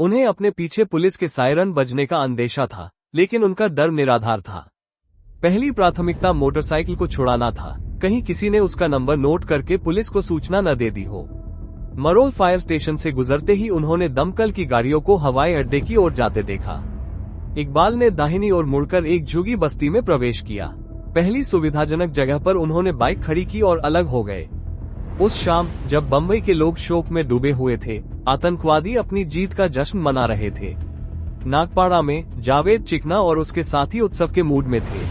A: उन्हें अपने पीछे पुलिस के सायरन बजने का अंदेशा था, लेकिन उनका डर निराधार था। पहली प्राथमिकता मोटरसाइकिल को छुड़ाना था, कहीं किसी ने उसका नंबर नोट करके पुलिस को सूचना न दे दी हो। मरोल फायर स्टेशन से गुजरते ही उन्होंने दमकल की गाड़ियों को हवाई अड्डे की ओर जाते देखा। इकबाल ने दाहिनी ओर मुड़कर एक झुगी बस्ती में प्रवेश किया। पहली सुविधाजनक जगह पर उन्होंने बाइक खड़ी की और अलग हो गए। उस शाम, जब बम्बई के लोग शोक में डूबे हुए थे, आतंकवादी अपनी जीत का जश्न मना रहे थे। नागपाड़ा में जावेद चिकना और उसके साथी उत्सव के मूड में थे।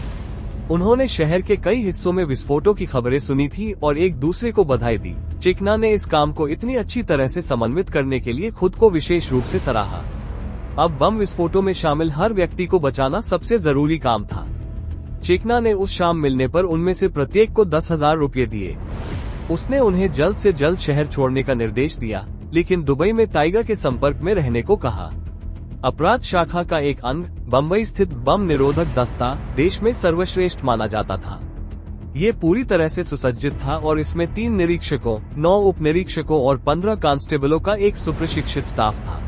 A: उन्होंने शहर के कई हिस्सों में विस्फोटों की खबरें सुनी थी और एक दूसरे को बधाई दी। चिकना ने इस काम को इतनी अच्छी तरह से समन्वित करने के लिए खुद को विशेष रूप से सराहा। अब बम विस्फोटों में शामिल हर व्यक्ति को बचाना सबसे जरूरी काम था। चिकना ने उस शाम मिलने पर उनमें से प्रत्येक को 10,000 रुपये दिए। उसने उन्हें जल्द से जल्द शहर छोड़ने का निर्देश दिया, लेकिन दुबई में टाइगर के संपर्क में रहने को कहा। अपराध शाखा का एक अंग, बम्बई स्थित बम निरोधक दस्ता, देश में सर्वश्रेष्ठ माना जाता था। ये पूरी तरह से सुसज्जित था और इसमें 3 निरीक्षकों, 9 उप निरीक्षकों और 15 कांस्टेबलों का एक सुप्रशिक्षित स्टाफ था।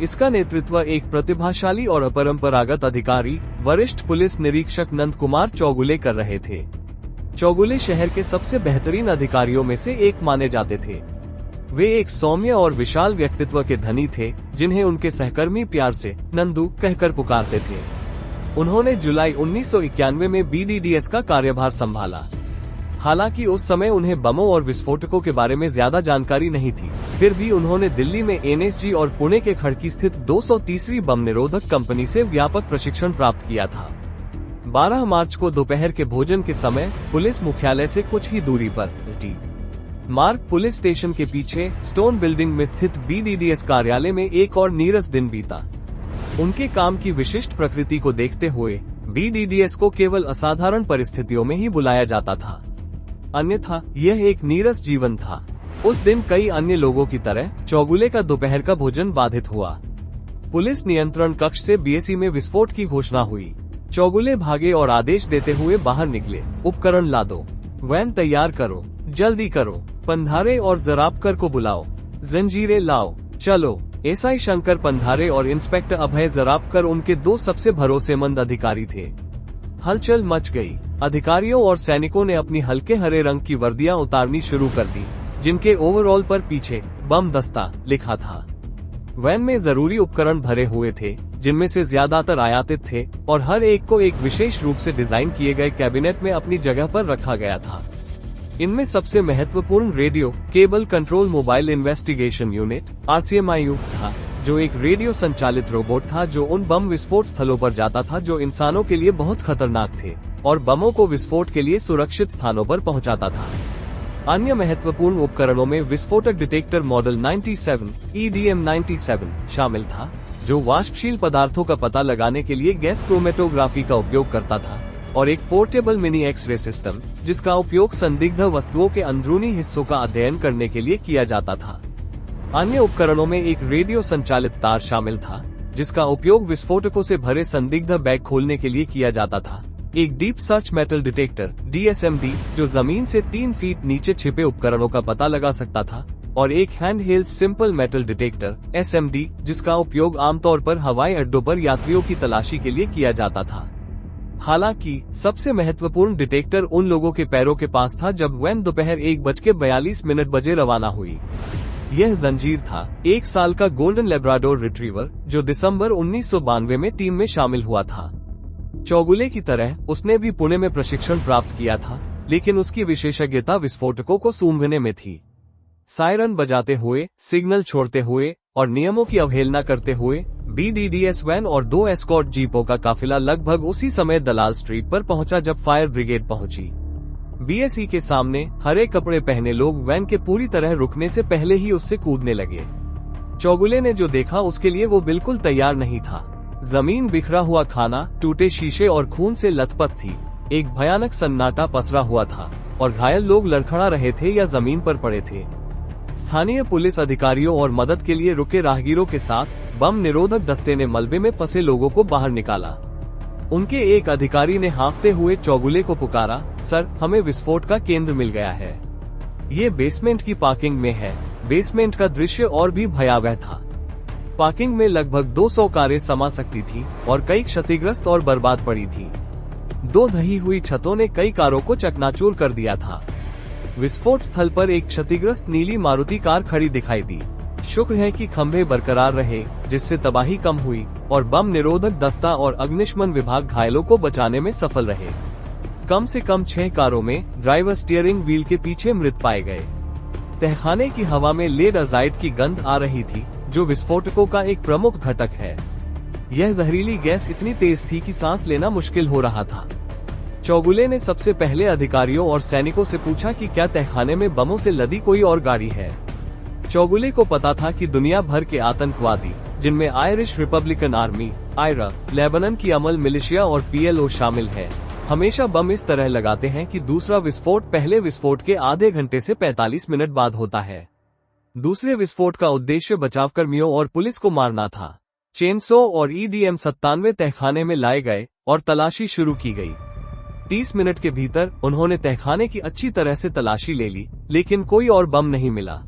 A: इसका नेतृत्व एक प्रतिभाशाली और अपरंपरागत अधिकारी, वरिष्ठ पुलिस निरीक्षक नंद कुमार चौगुले कर रहे थे। चौगुले शहर के सबसे बेहतरीन अधिकारियों में से एक माने जाते थे। वे एक सौम्य और विशाल व्यक्तित्व के धनी थे, जिन्हें उनके सहकर्मी प्यार से नंदू कहकर पुकारते थे। उन्होंने जुलाई 1991 में BDDS का कार्यभार संभाला। हालांकि उस समय उन्हें बमों और विस्फोटकों के बारे में ज्यादा जानकारी नहीं थी, फिर भी उन्होंने दिल्ली में NSG और पुणे के खड़की स्थित 230वीं बम निरोधक कंपनी से व्यापक प्रशिक्षण प्राप्त किया था। 12 मार्च को दोपहर के भोजन के समय पुलिस मुख्यालय से कुछ ही दूरी पर मार्ग पुलिस स्टेशन के पीछे स्टोन बिल्डिंग में स्थित BDDS कार्यालय में एक और नीरस दिन बीता। उनके काम की विशिष्ट प्रकृति को देखते हुए BDDS को केवल असाधारण परिस्थितियों में ही बुलाया जाता था, अन्यथा यह एक नीरस जीवन था। उस दिन कई अन्य लोगों की तरह चौगुले का दोपहर का भोजन बाधित हुआ। पुलिस नियंत्रण कक्ष से BSE में विस्फोट की घोषणा हुई। चौगुले भागे और आदेश देते हुए बाहर निकले। उपकरण ला दो, वैन तैयार करो, जल्दी करो, पंधारे और जराबकर को बुलाओ, जंजीरें लाओ, चलो। एसआई शंकर पंधारे और इंस्पेक्टर अभय जराबकर उनके दो सबसे भरोसेमंद अधिकारी थे। हलचल मच गई। अधिकारियों और सैनिकों ने अपनी हल्के हरे रंग की वर्दियां उतारनी शुरू कर दी, जिनके ओवरऑल पर पीछे बम दस्ता लिखा था। वैन में जरूरी उपकरण भरे हुए थे, जिनमें से ज्यादातर आयातित थे और हर एक को एक विशेष रूप से डिजाइन किए गए कैबिनेट में अपनी जगह पर रखा गया था। इनमें सबसे महत्वपूर्ण radio cable control mobile investigation unit RCMIU था, जो एक रेडियो संचालित रोबोट था जो उन बम विस्फोट स्थलों पर जाता था जो इंसानों के लिए बहुत खतरनाक थे और बमों को विस्फोट के लिए सुरक्षित स्थानों पर पहुंचाता था। अन्य महत्वपूर्ण उपकरणों में विस्फोटक डिटेक्टर मॉडल 97 EDM 97 शामिल था, जो वाष्पशील पदार्थों का पता लगाने के लिए गैस क्रोमेटोग्राफी का उपयोग करता था, और एक पोर्टेबल मिनी एक्स-रे सिस्टम, जिसका उपयोग संदिग्ध वस्तुओं के अंदरूनी हिस्सों का अध्ययन करने के लिए किया जाता था। अन्य उपकरणों में एक रेडियो संचालित तार शामिल था, जिसका उपयोग विस्फोटकों से भरे संदिग्ध बैग खोलने के लिए किया जाता था। एक deep search metal detector DSMD, जो जमीन से 3 फीट नीचे छिपे उपकरणों का पता लगा सकता था, और एक hand held simple metal detector SMD, जिसका उपयोग आमतौर पर हवाई अड्डों पर यात्रियों की तलाशी के लिए किया जाता था। हालांकि सबसे महत्वपूर्ण डिटेक्टर उन लोगों के पैरों के पास था जब वैन दोपहर 1:42 बजे रवाना हुई। यह जंजीर था, 1 साल का गोल्डन लेब्राडोर रिट्रीवर, जो दिसंबर 1992 में टीम में शामिल हुआ था। चौगुले की तरह उसने भी पुणे में प्रशिक्षण प्राप्त किया था, लेकिन उसकी विशेषज्ञता विस्फोटकों को सूंघने में थी। सायरन बजाते हुए, सिग्नल छोड़ते हुए और नियमों की अवहेलना करते हुए BDDS वैन और 2 एस्कॉर्ट जीपों का काफिला लगभग उसी समय दलाल स्ट्रीट पर पहुंचा जब फायर ब्रिगेड पहुंची। BSE के सामने हरे कपड़े पहने लोग वैन के पूरी तरह रुकने से पहले ही उससे कूदने लगे। चौगुले ने जो देखा उसके लिए वो बिल्कुल तैयार नहीं था। जमीन बिखरा हुआ खाना, टूटे शीशे और खून से लथपथ थी। एक भयानक सन्नाटा पसरा हुआ था और घायल लोग लड़खड़ा रहे थे या जमीन पर पड़े थे। स्थानीय पुलिस अधिकारियों और मदद के लिए रुके राहगीरों के साथ बम निरोधक दस्ते ने मलबे में फंसे लोगों को बाहर निकाला। उनके एक अधिकारी ने हाँफते हुए चौगुले को पुकारा, सर, हमें विस्फोट का केंद्र मिल गया है। ये बेसमेंट की पार्किंग में है। बेसमेंट का दृश्य और भी भयावह था। पार्किंग में लगभग 200 कारें समा सकती थी और कई क्षतिग्रस्त और बर्बाद पड़ी थी। 2 ढही हुई छतों ने कई कारों को चकनाचूर कर दिया था। विस्फोट स्थल पर एक क्षतिग्रस्त नीली मारुति कार खड़ी दिखाई दी। शुक्र है कि खंभे बरकरार रहे, जिससे तबाही कम हुई और बम निरोधक दस्ता और अग्निशमन विभाग घायलों को बचाने में सफल रहे। कम से कम 6 कारों में ड्राइवर स्टीयरिंग व्हील के पीछे मृत पाए गए। तहखाने की हवा में लेड अजाइड की गंध आ रही थी, जो विस्फोटकों का एक प्रमुख घटक है। यह जहरीली गैस इतनी तेज थी कि सांस लेना मुश्किल हो रहा था। चौगुले ने सबसे पहले अधिकारियों और सैनिकों से पूछा कि क्या तहखाने में बमों से लदी कोई और गाड़ी है। चौगुले को पता था कि दुनिया भर के आतंकवादी, जिनमें Irish Republican army IRA, Lebanon की अमल मिलिशिया और PLO शामिल है, हमेशा बम इस तरह लगाते हैं कि दूसरा विस्फोट पहले विस्फोट के आधे घंटे से 45 मिनट बाद होता है। दूसरे विस्फोट का उद्देश्य बचावकर्मियों और पुलिस को मारना था। चेनसो और EDM 97 तहखाने में लाए गए और तलाशी शुरू की गई। 30 मिनट के भीतर उन्होंने तहखाने की अच्छी तरह से तलाशी ले ली, लेकिन कोई और बम नहीं मिला।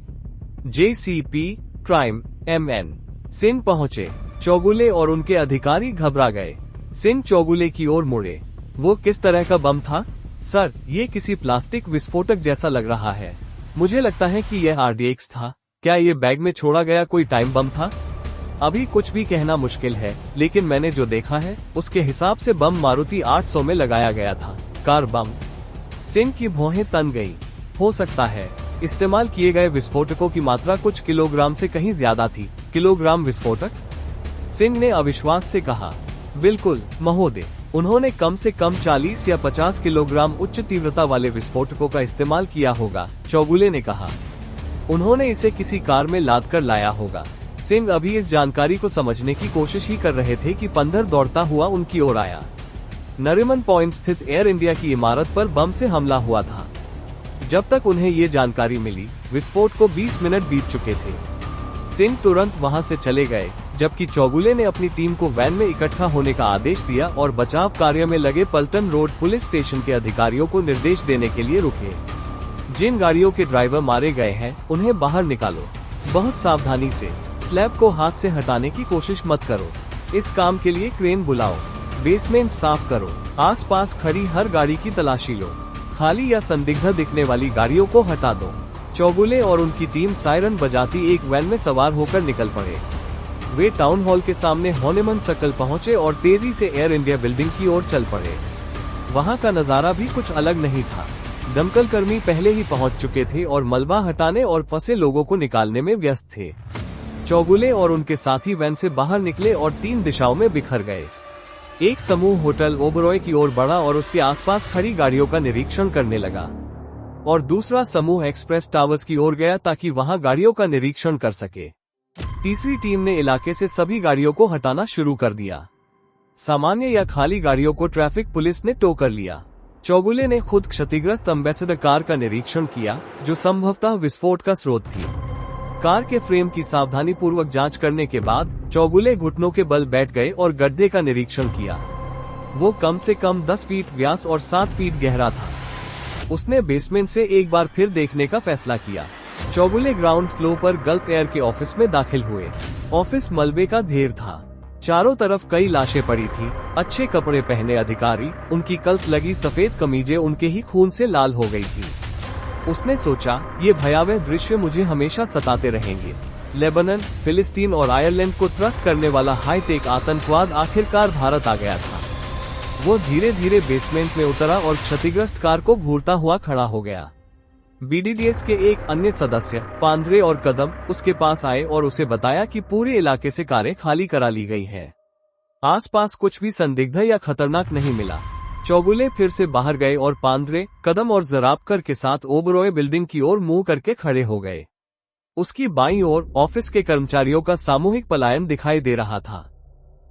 A: JCP क्राइम MN सिंह पहुंचे। चौगुले और उनके अधिकारी घबरा गए। सिंह चौगुले की ओर मुड़े। वो किस तरह का बम था? सर, ये किसी प्लास्टिक विस्फोटक जैसा लग रहा है। मुझे लगता है कि यह RDX था। क्या ये बैग में छोड़ा गया कोई टाइम बम था? अभी कुछ भी कहना मुश्किल है, लेकिन मैंने जो देखा है उसके हिसाब से बम मारुति 800 में लगाया गया था। Car bomb. सिंह की भौहें तन गई। हो सकता है इस्तेमाल किए गए विस्फोटकों की मात्रा कुछ किलोग्राम से कहीं ज्यादा थी। किलोग्राम विस्फोटक? सिंह ने अविश्वास से कहा। बिल्कुल महोदय, उन्होंने कम से कम 40 या 50 किलोग्राम उच्च तीव्रता वाले विस्फोटकों का इस्तेमाल किया होगा, चौगुले ने कहा। उन्होंने इसे किसी कार में लाद कर लाया होगा। सिंह अभी इस जानकारी को समझने की कोशिश ही कर रहे थे कि पंदर दौड़ता हुआ उनकी ओर आया। नरीमन पॉइंट स्थित एयर इंडिया की इमारत पर बम से हमला हुआ था। जब तक उन्हें ये जानकारी मिली, विस्फोट को 20 मिनट बीत चुके थे। सिंह तुरंत वहां से चले गए, जबकि चौगुले ने अपनी टीम को वैन में इकट्ठा होने का आदेश दिया और बचाव कार्य में लगे पल्टन रोड पुलिस स्टेशन के अधिकारियों को निर्देश देने के लिए रुके। जिन गाड़ियों के ड्राइवर मारे गए हैं उन्हें बाहर निकालो, बहुत सावधानी से, स्लैब को हाथ से हटाने की कोशिश मत करो, इस काम के लिए क्रेन बुलाओ, बेसमेंट साफ करो, आसपास खड़ी हर गाड़ी की तलाशी लो, खाली या संदिग्ध दिखने वाली गाड़ियों को हटा दो। चौगुले और उनकी टीम सायरन बजाती एक वैन में सवार होकर निकल पड़े। वे टाउन हॉल के सामने हॉनेमन सर्कल पहुंचे और तेजी से एयर इंडिया बिल्डिंग की ओर चल पड़े। वहां का नजारा भी कुछ अलग नहीं था। दमकल कर्मी पहले ही पहुंच चुके थे और मलबा हटाने और फंसे लोगों को निकालने में व्यस्त थे। चौगुले और उनके साथी वैन से बाहर निकले और 3 दिशाओं में बिखर गए। एक समूह होटल ओबरॉय की ओर बढ़ा और उसके आसपास खड़ी गाड़ियों का निरीक्षण करने लगा, और दूसरा समूह एक्सप्रेस टावर्स की ओर गया ताकि वहां गाड़ियों का निरीक्षण कर सके। तीसरी टीम ने इलाके से सभी गाड़ियों को हटाना शुरू कर दिया। सामान्य या खाली गाड़ियों को ट्रैफिक पुलिस ने टो कर लिया। चौगुले ने खुद क्षतिग्रस्त एम्बेसडर कार का निरीक्षण किया, जो संभवतः विस्फोट का स्रोत थी। कार के फ्रेम की सावधानी पूर्वक जांच करने के बाद चौगुले घुटनों के बल बैठ गए और गड्ढे का निरीक्षण किया। वो कम से कम 10 फीट व्यास और 7 फीट गहरा था। उसने बेसमेंट से एक बार फिर देखने का फैसला किया। चौगुले ग्राउंड फ्लोर पर गल्फ एयर के ऑफिस में दाखिल हुए। ऑफिस मलबे का ढेर था। चारों तरफ कई लाशें पड़ी थी। अच्छे कपड़े पहने अधिकारी, उनकी कल्प लगी सफेद कमीजें उनके ही खून से लाल हो गई थी। उसने सोचा, ये भयावह दृश्य मुझे हमेशा सताते रहेंगे। लेबनान, फिलिस्तीन और आयरलैंड को त्रस्त करने वाला हाईटेक आतंकवाद आखिरकार भारत आ गया था। वो धीरे धीरे बेसमेंट में उतरा और क्षतिग्रस्त कार को घूरता हुआ खड़ा हो गया। BDDS के एक अन्य सदस्य, पांद्रे और कदम, उसके पास आए और उसे बताया कि पूरे इलाके से कारें खाली करा ली गई हैं। आसपास कुछ भी संदिग्ध या खतरनाक नहीं मिला। चौगुले फिर से बाहर गए और पांद्रे, कदम और जराबकर के साथ ओबरॉय बिल्डिंग की ओर मुंह करके खड़े हो गए। उसकी बाईं ओर ऑफिस के कर्मचारियों का सामूहिक पलायन दिखाई दे रहा था।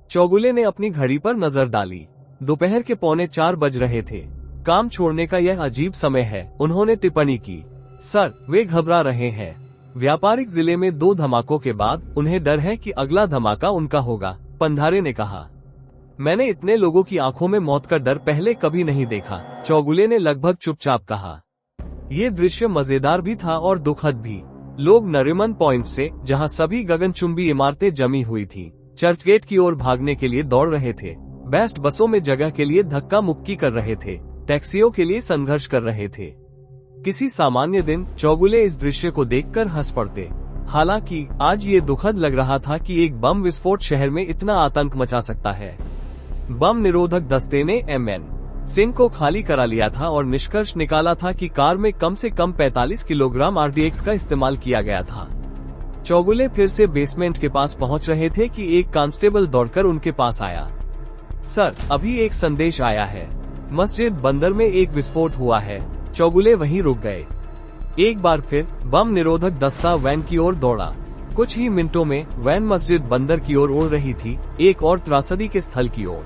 A: चौगुले ने अपनी घड़ी पर नजर डाली। दोपहर के 3:45 बज रहे थे। काम छोड़ने का यह अजीब समय है, उन्होंने टिप्पणी की। सर, वे घबरा रहे हैं। व्यापारिक जिले में 2 धमाकों के बाद उन्हें डर है कि अगला धमाका उनका होगा, पंधारे ने कहा। मैंने इतने लोगों की आंखों में मौत का डर पहले कभी नहीं देखा, चौगुले ने लगभग चुपचाप कहा। ये दृश्य मजेदार भी था और दुखद भी। लोग नरीमन पॉइंट से, जहां सभी गगनचुंबी इमारतें जमी हुई थी, चर्चगेट की ओर भागने के लिए दौड़ रहे थे। बेस्ट बसों में जगह के लिए धक्का मुक्की कर रहे थे, टैक्सियों के लिए संघर्ष कर रहे थे। किसी सामान्य दिन चौगुले इस दृश्य को देखकर हंस पड़ते। हालांकि आज ये दुखद लग रहा था कि एक बम विस्फोट शहर में इतना आतंक मचा सकता है। बम निरोधक दस्ते ने MN सिंह को खाली करा लिया था और निष्कर्ष निकाला था कि कार में कम से कम 45 किलोग्राम RDX का इस्तेमाल किया गया था। चौगुले फिर से बेसमेंट के पास पहुंच रहे थे कि एक कांस्टेबल दौड़कर उनके पास आया। सर, अभी एक संदेश आया है। मस्जिद बंदर में एक विस्फोट हुआ है। चौगुले वहीं रुक गए। एक बार फिर बम निरोधक दस्ता वैन की ओर दौड़ा। कुछ ही मिनटों में वैन मस्जिद बंदर की ओर उड़ रही थी, एक और त्रासदी के स्थल की ओर।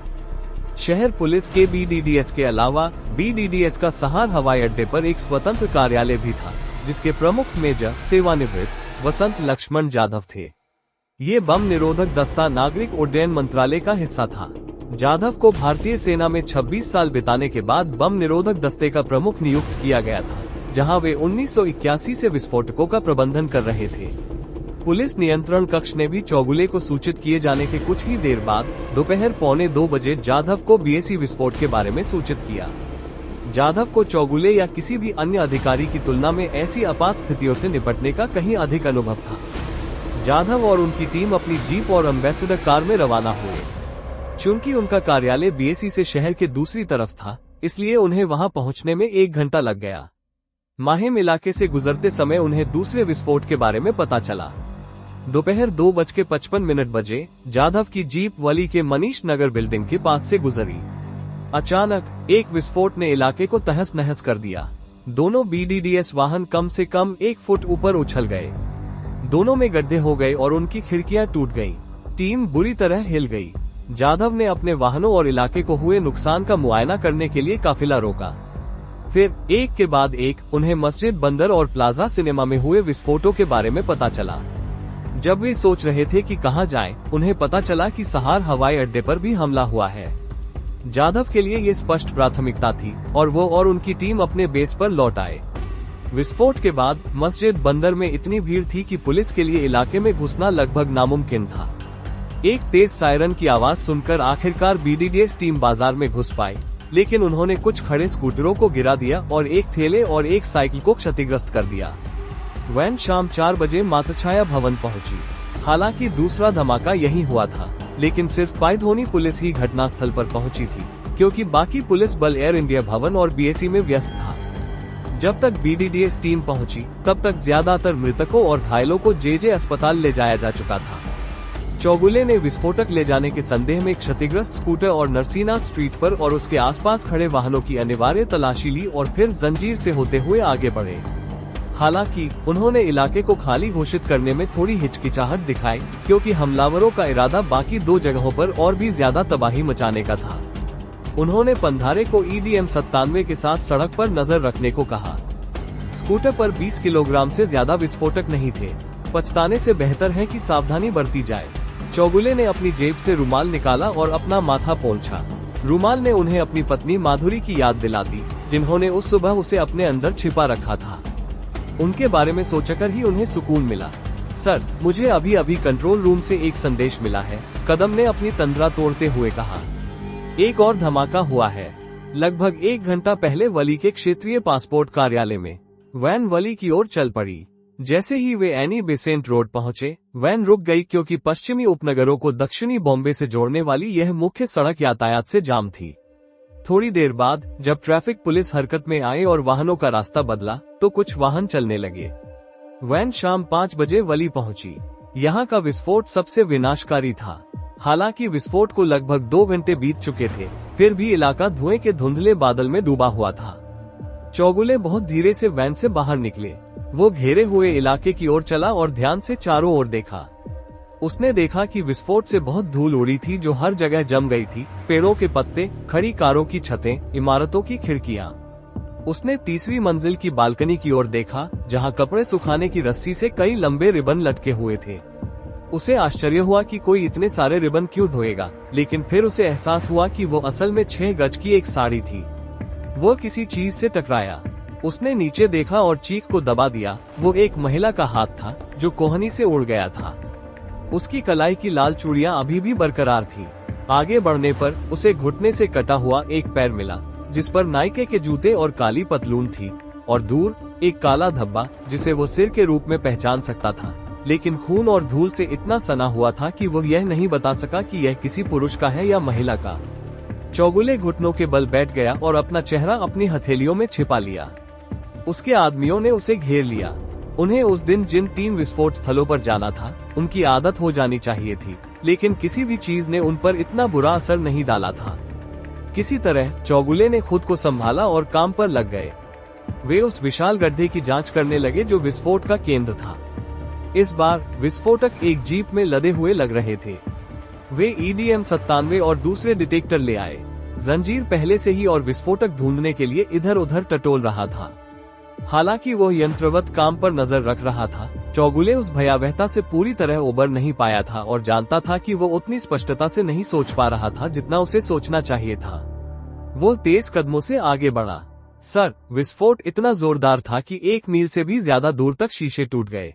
A: शहर पुलिस के BDDS के अलावा BDDS का सहार हवाई अड्डे पर एक स्वतंत्र कार्यालय भी था, जिसके प्रमुख मेजर सेवानिवृत्त वसंत लक्ष्मण जाधव थे। ये बम निरोधक दस्ता नागरिक उड्डयन मंत्रालय का हिस्सा था। जाधव को भारतीय सेना में 26 साल बिताने के बाद बम निरोधक दस्ते का प्रमुख नियुक्त किया गया था, जहां वे 1981 से विस्फोटकों का प्रबंधन कर रहे थे। पुलिस नियंत्रण कक्ष ने भी चौगुले को सूचित किए जाने के कुछ ही देर बाद दोपहर 1:45 बजे जाधव को BSE विस्फोट के बारे में सूचित किया। जाधव को चौगुले या किसी भी अन्य अधिकारी की तुलना में ऐसी आपात स्थितियों से निपटने का कहीं अधिक अनुभव था। जाधव और उनकी टीम अपनी जीप और एम्बेसडर कार में रवाना हुए। चूंकि उनका कार्यालय BSE से शहर के दूसरी तरफ था, इसलिए उन्हें वहां पहुंचने में 1 घंटा लग गया। माहिम इलाके से गुजरते समय उन्हें दूसरे विस्फोट के बारे में पता चला। दोपहर 2:55 बजे जाधव की जीप वली के मनीष नगर बिल्डिंग के पास से गुजरी। अचानक एक विस्फोट ने इलाके को तहस नहस कर दिया। दोनों BDDS वाहन कम से कम 1 फुट ऊपर उछल गए। दोनों में गड्ढे हो गए और उनकी खिड़कियां टूट गईं। टीम बुरी तरह हिल गई। जाधव ने अपने वाहनों और इलाके को हुए नुकसान का मुआयना करने के लिए काफिला रोका। फिर एक के बाद एक उन्हें मस्जिद बंदर और प्लाजा सिनेमा में हुए विस्फोटों के बारे में पता चला। जब वे सोच रहे थे कि कहां जाएं, उन्हें पता चला कि सहार हवाई अड्डे पर भी हमला हुआ है। जाधव के लिए ये स्पष्ट प्राथमिकता थी और वो और उनकी टीम अपने बेस पर लौट आए। विस्फोट के बाद मस्जिद बंदर में इतनी भीड़ थी कि पुलिस के लिए इलाके में घुसना लगभग नामुमकिन था। एक तेज सायरन की आवाज सुनकर आखिरकार BDDS टीम बाजार में घुस पाई, लेकिन उन्होंने कुछ खड़े स्कूटरों को गिरा दिया और एक ठेले और एक साइकिल को क्षतिग्रस्त कर दिया। वैन शाम 4 बजे मातृछाया भवन पहुंची। हालांकि दूसरा धमाका यहीं हुआ था, लेकिन सिर्फ पायधोनी पुलिस ही घटनास्थल पर पहुंची थी, क्योंकि बाकी पुलिस बल एयर इंडिया भवन और BAC में व्यस्त था। जब तक BDDS टीम पहुंची, तब तक ज्यादातर मृतकों और घायलों को JJ अस्पताल ले जाया जा चुका था। चौगुले ने विस्फोटक ले जाने के संदेह में क्षतिग्रस्त स्कूटर और नरसिंहनाथ स्ट्रीट पर और उसके आसपास खड़े वाहनों की अनिवार्य तलाशी ली और फिर जंजीर से होते हुए आगे बढ़े। हालांकि उन्होंने इलाके को खाली घोषित करने में थोड़ी हिचकिचाहट दिखाई, क्योंकि हमलावरों का इरादा बाकी 2 जगहों पर और भी ज्यादा तबाही मचाने का था। उन्होंने पंधारे को EDM 97 के साथ सड़क पर नजर रखने को कहा। स्कूटर पर 20 किलोग्राम से ज्यादा विस्फोटक नहीं थे। पछताने से बेहतर है कि सावधानी बरती जाए। चौगुले ने अपनी जेब से रुमाल निकाला और अपना माथा पोंछा। रुमाल ने उन्हें अपनी पत्नी माधुरी की याद दिला दी, जिन्होंने उस सुबह उसे अपने अंदर छिपा रखा था। उनके बारे में सोचकर ही उन्हें सुकून मिला। सर, मुझे अभी अभी कंट्रोल रूम से एक संदेश मिला है, कदम ने अपनी तंद्रा तोड़ते हुए कहा। एक और धमाका हुआ है। लगभग 1 घंटा पहले वली के क्षेत्रीय पासपोर्ट कार्यालय में वैन वली की ओर चल पड़ी। जैसे ही वे एनी बेसेंट रोड पहुंचे, वैन रुक गई, क्योंकि पश्चिमी उपनगरों को दक्षिणी बॉम्बे से जोड़ने वाली यह मुख्य सड़क यातायात से जाम थी। थोड़ी देर बाद जब ट्रैफिक पुलिस हरकत में आए और वाहनों का रास्ता बदला, तो कुछ वाहन चलने लगे। वैन शाम 5 बजे वली पहुंची। यहाँ का विस्फोट सबसे विनाशकारी था। हालांकि विस्फोट को लगभग 2 घंटे बीत चुके थे, फिर भी इलाका धुएं के धुंधले बादल में डूबा हुआ था। चौगुले बहुत धीरे से वैन से बाहर निकले। वो घेरे हुए इलाके की ओर चला और ध्यान से चारों ओर देखा। उसने देखा कि विस्फोट से बहुत धूल उड़ी थी, जो हर जगह जम गई थी। पेड़ों के पत्ते, खड़ी कारों की छतें, इमारतों की खिड़कियां। उसने तीसरी मंजिल की बालकनी की ओर देखा, जहां कपड़े सुखाने की रस्सी से कई लंबे रिबन लटके हुए थे। उसे आश्चर्य हुआ कि कोई इतने सारे रिबन क्यों धोएगा, लेकिन फिर उसे एहसास हुआ कि वो असल में 6 गज की एक साड़ी थी। वो किसी चीज से टकराया। उसने नीचे देखा और चीख को दबा दिया। वो एक महिला का हाथ था, जो कोहनी से उड़ गया था। उसकी कलाई की लाल चूड़ियां अभी भी बरकरार थी। आगे बढ़ने पर उसे घुटने से कटा हुआ एक पैर मिला, जिस पर नाइके के जूते और काली पतलून थी, और दूर एक काला धब्बा, जिसे वो सिर के रूप में पहचान सकता था, लेकिन खून और धूल से इतना सना हुआ था कि वो यह नहीं बता सका कि यह किसी पुरुष का है या महिला का। चौगुले घुटनों के बल बैठ गया और अपना चेहरा अपनी हथेलियों में छिपा लिया। उसके आदमियों ने उसे घेर लिया। उन्हें उस दिन जिन 3 विस्फोट स्थलों पर जाना था, उनकी आदत हो जानी चाहिए थी, लेकिन किसी भी चीज ने उन पर इतना बुरा असर नहीं डाला था। किसी तरह चौगुले ने खुद को संभाला और काम पर लग गए। वे उस विशाल गड्ढे की जांच करने लगे जो विस्फोट का केंद्र था। इस बार विस्फोटक एक जीप में लदे हुए लग रहे थे। वे EDM 97 और दूसरे डिटेक्टर ले आए। जंजीर पहले से ही और विस्फोटक ढूंढने के लिए इधर उधर टटोल रहा था। हालांकि वो यंत्रवत काम पर नजर रख रहा था, चौगुले उस भयावहता से पूरी तरह उबर नहीं पाया था और जानता था कि वो उतनी स्पष्टता से नहीं सोच पा रहा था जितना उसे सोचना चाहिए था। वो तेज कदमों से आगे बढ़ा। सर, विस्फोट इतना जोरदार था कि 1 मील से भी ज्यादा दूर तक शीशे टूट गए।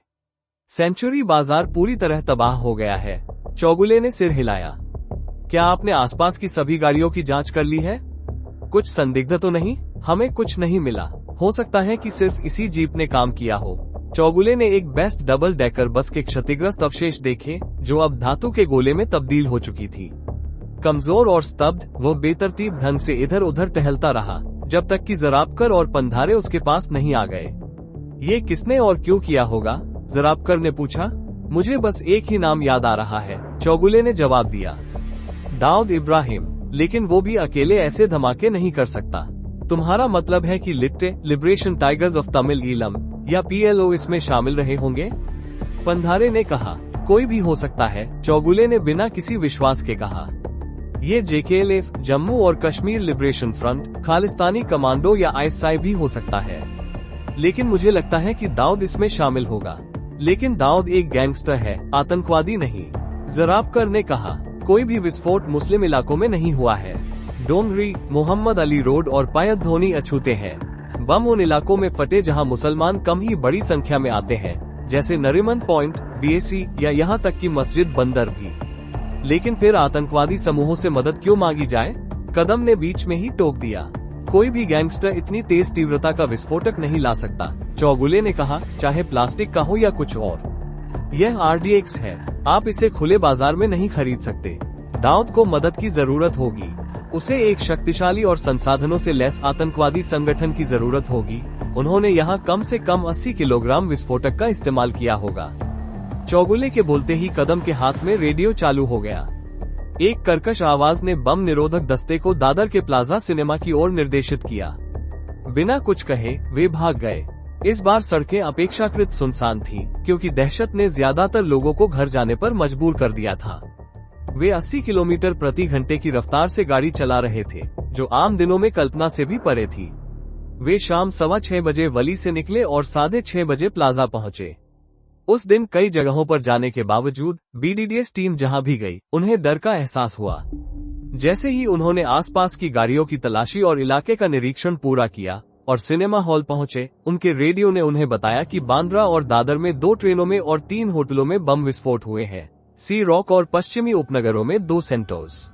A: सेंचुरी बाजार पूरी तरह तबाह हो गया है। चौगुले ने सिर हिलाया। क्या आपने आसपास की सभी गाड़ियों की जांच कर ली है? कुछ संदिग्ध तो नहीं? हमें कुछ नहीं मिला। हो सकता है कि सिर्फ इसी जीप ने काम किया हो। चौगुले ने एक बेस्ट डबल डेकर बस के क्षतिग्रस्त अवशेष देखे, जो अब धातु के गोले में तब्दील हो चुकी थी। कमजोर और स्तब्ध वो बेतरतीब ढंग से इधर उधर टहलता रहा, जब तक कि जराबकर और पंधारे उसके पास नहीं आ गए। ये किसने और क्यों किया होगा? जराबकर ने पूछा। मुझे बस एक ही नाम याद आ रहा है, चौगुले ने जवाब दिया। दाऊद इब्राहिम। लेकिन वो भी अकेले ऐसे धमाके नहीं कर सकता। तुम्हारा मतलब है कि LTTE Liberation Tigers of Tamil Eelam या PLO इसमें शामिल रहे होंगे? पंधारे ने कहा। कोई भी हो सकता है, चौगुले ने बिना किसी विश्वास के कहा। ये JKLF, जम्मू और Kashmir liberation front, Khalistani commando या ISI भी हो सकता है, लेकिन मुझे लगता है कि दाऊद इसमें शामिल होगा। लेकिन दाऊद एक गैंगस्टर है, आतंकवादी नहीं। ज़राबकर ने कहा, कोई भी विस्फोट मुस्लिम इलाकों में नहीं हुआ है। डोंगरी, मोहम्मद अली रोड और पायत धोनी अछूते हैं। बम उन इलाकों में फटे जहां मुसलमान कम ही बड़ी संख्या में आते हैं, जैसे नरीमन पॉइंट, BAC या यहाँ तक कि मस्जिद बंदर भी। लेकिन फिर आतंकवादी समूहों से मदद क्यों मांगी जाए? कदम ने बीच में ही टोक दिया, कोई भी गैंगस्टर इतनी तेज तीव्रता का विस्फोटक नहीं ला सकता। चौगुले ने कहा, चाहे प्लास्टिक का हो या कुछ और। यह RDX है, आप इसे खुले बाजार में नहीं खरीद सकते। दाऊद को मदद की जरूरत होगी, उसे एक शक्तिशाली और संसाधनों से लैस आतंकवादी संगठन की जरूरत होगी। उन्होंने यहाँ कम से कम 80 किलोग्राम विस्फोटक का इस्तेमाल किया होगा। चौगुले के बोलते ही कदम के हाथ में रेडियो चालू हो गया। एक कर्कश आवाज ने बम निरोधक दस्ते को दादर के प्लाजा सिनेमा की ओर निर्देशित किया। बिना कुछ कहे वे भाग गए। इस बार सड़कें अपेक्षाकृत सुनसान थीं, क्योंकि दहशत ने ज्यादातर लोगों को घर जाने पर मजबूर कर दिया था। वे 80 किलोमीटर प्रति घंटे की रफ्तार से गाड़ी चला रहे थे, जो आम दिनों में कल्पना से भी परे थी। वे शाम 6:15 बजे वली से निकले और 6:30 बजे प्लाजा पहुंचे। उस दिन कई जगहों पर जाने के बावजूद BDDS टीम जहां भी गई, उन्हें डर का एहसास हुआ। जैसे ही उन्होंने आसपास की गाड़ियों की तलाशी और इलाके का निरीक्षण पूरा किया और सिनेमा हॉल पहुंचे, उनके रेडियो ने उन्हें बताया कि बांद्रा और दादर में 2 ट्रेनों में और 3 होटलों में बम विस्फोट हुए हैं। सी रॉक और पश्चिमी उपनगरों में 2 सेंटर्स।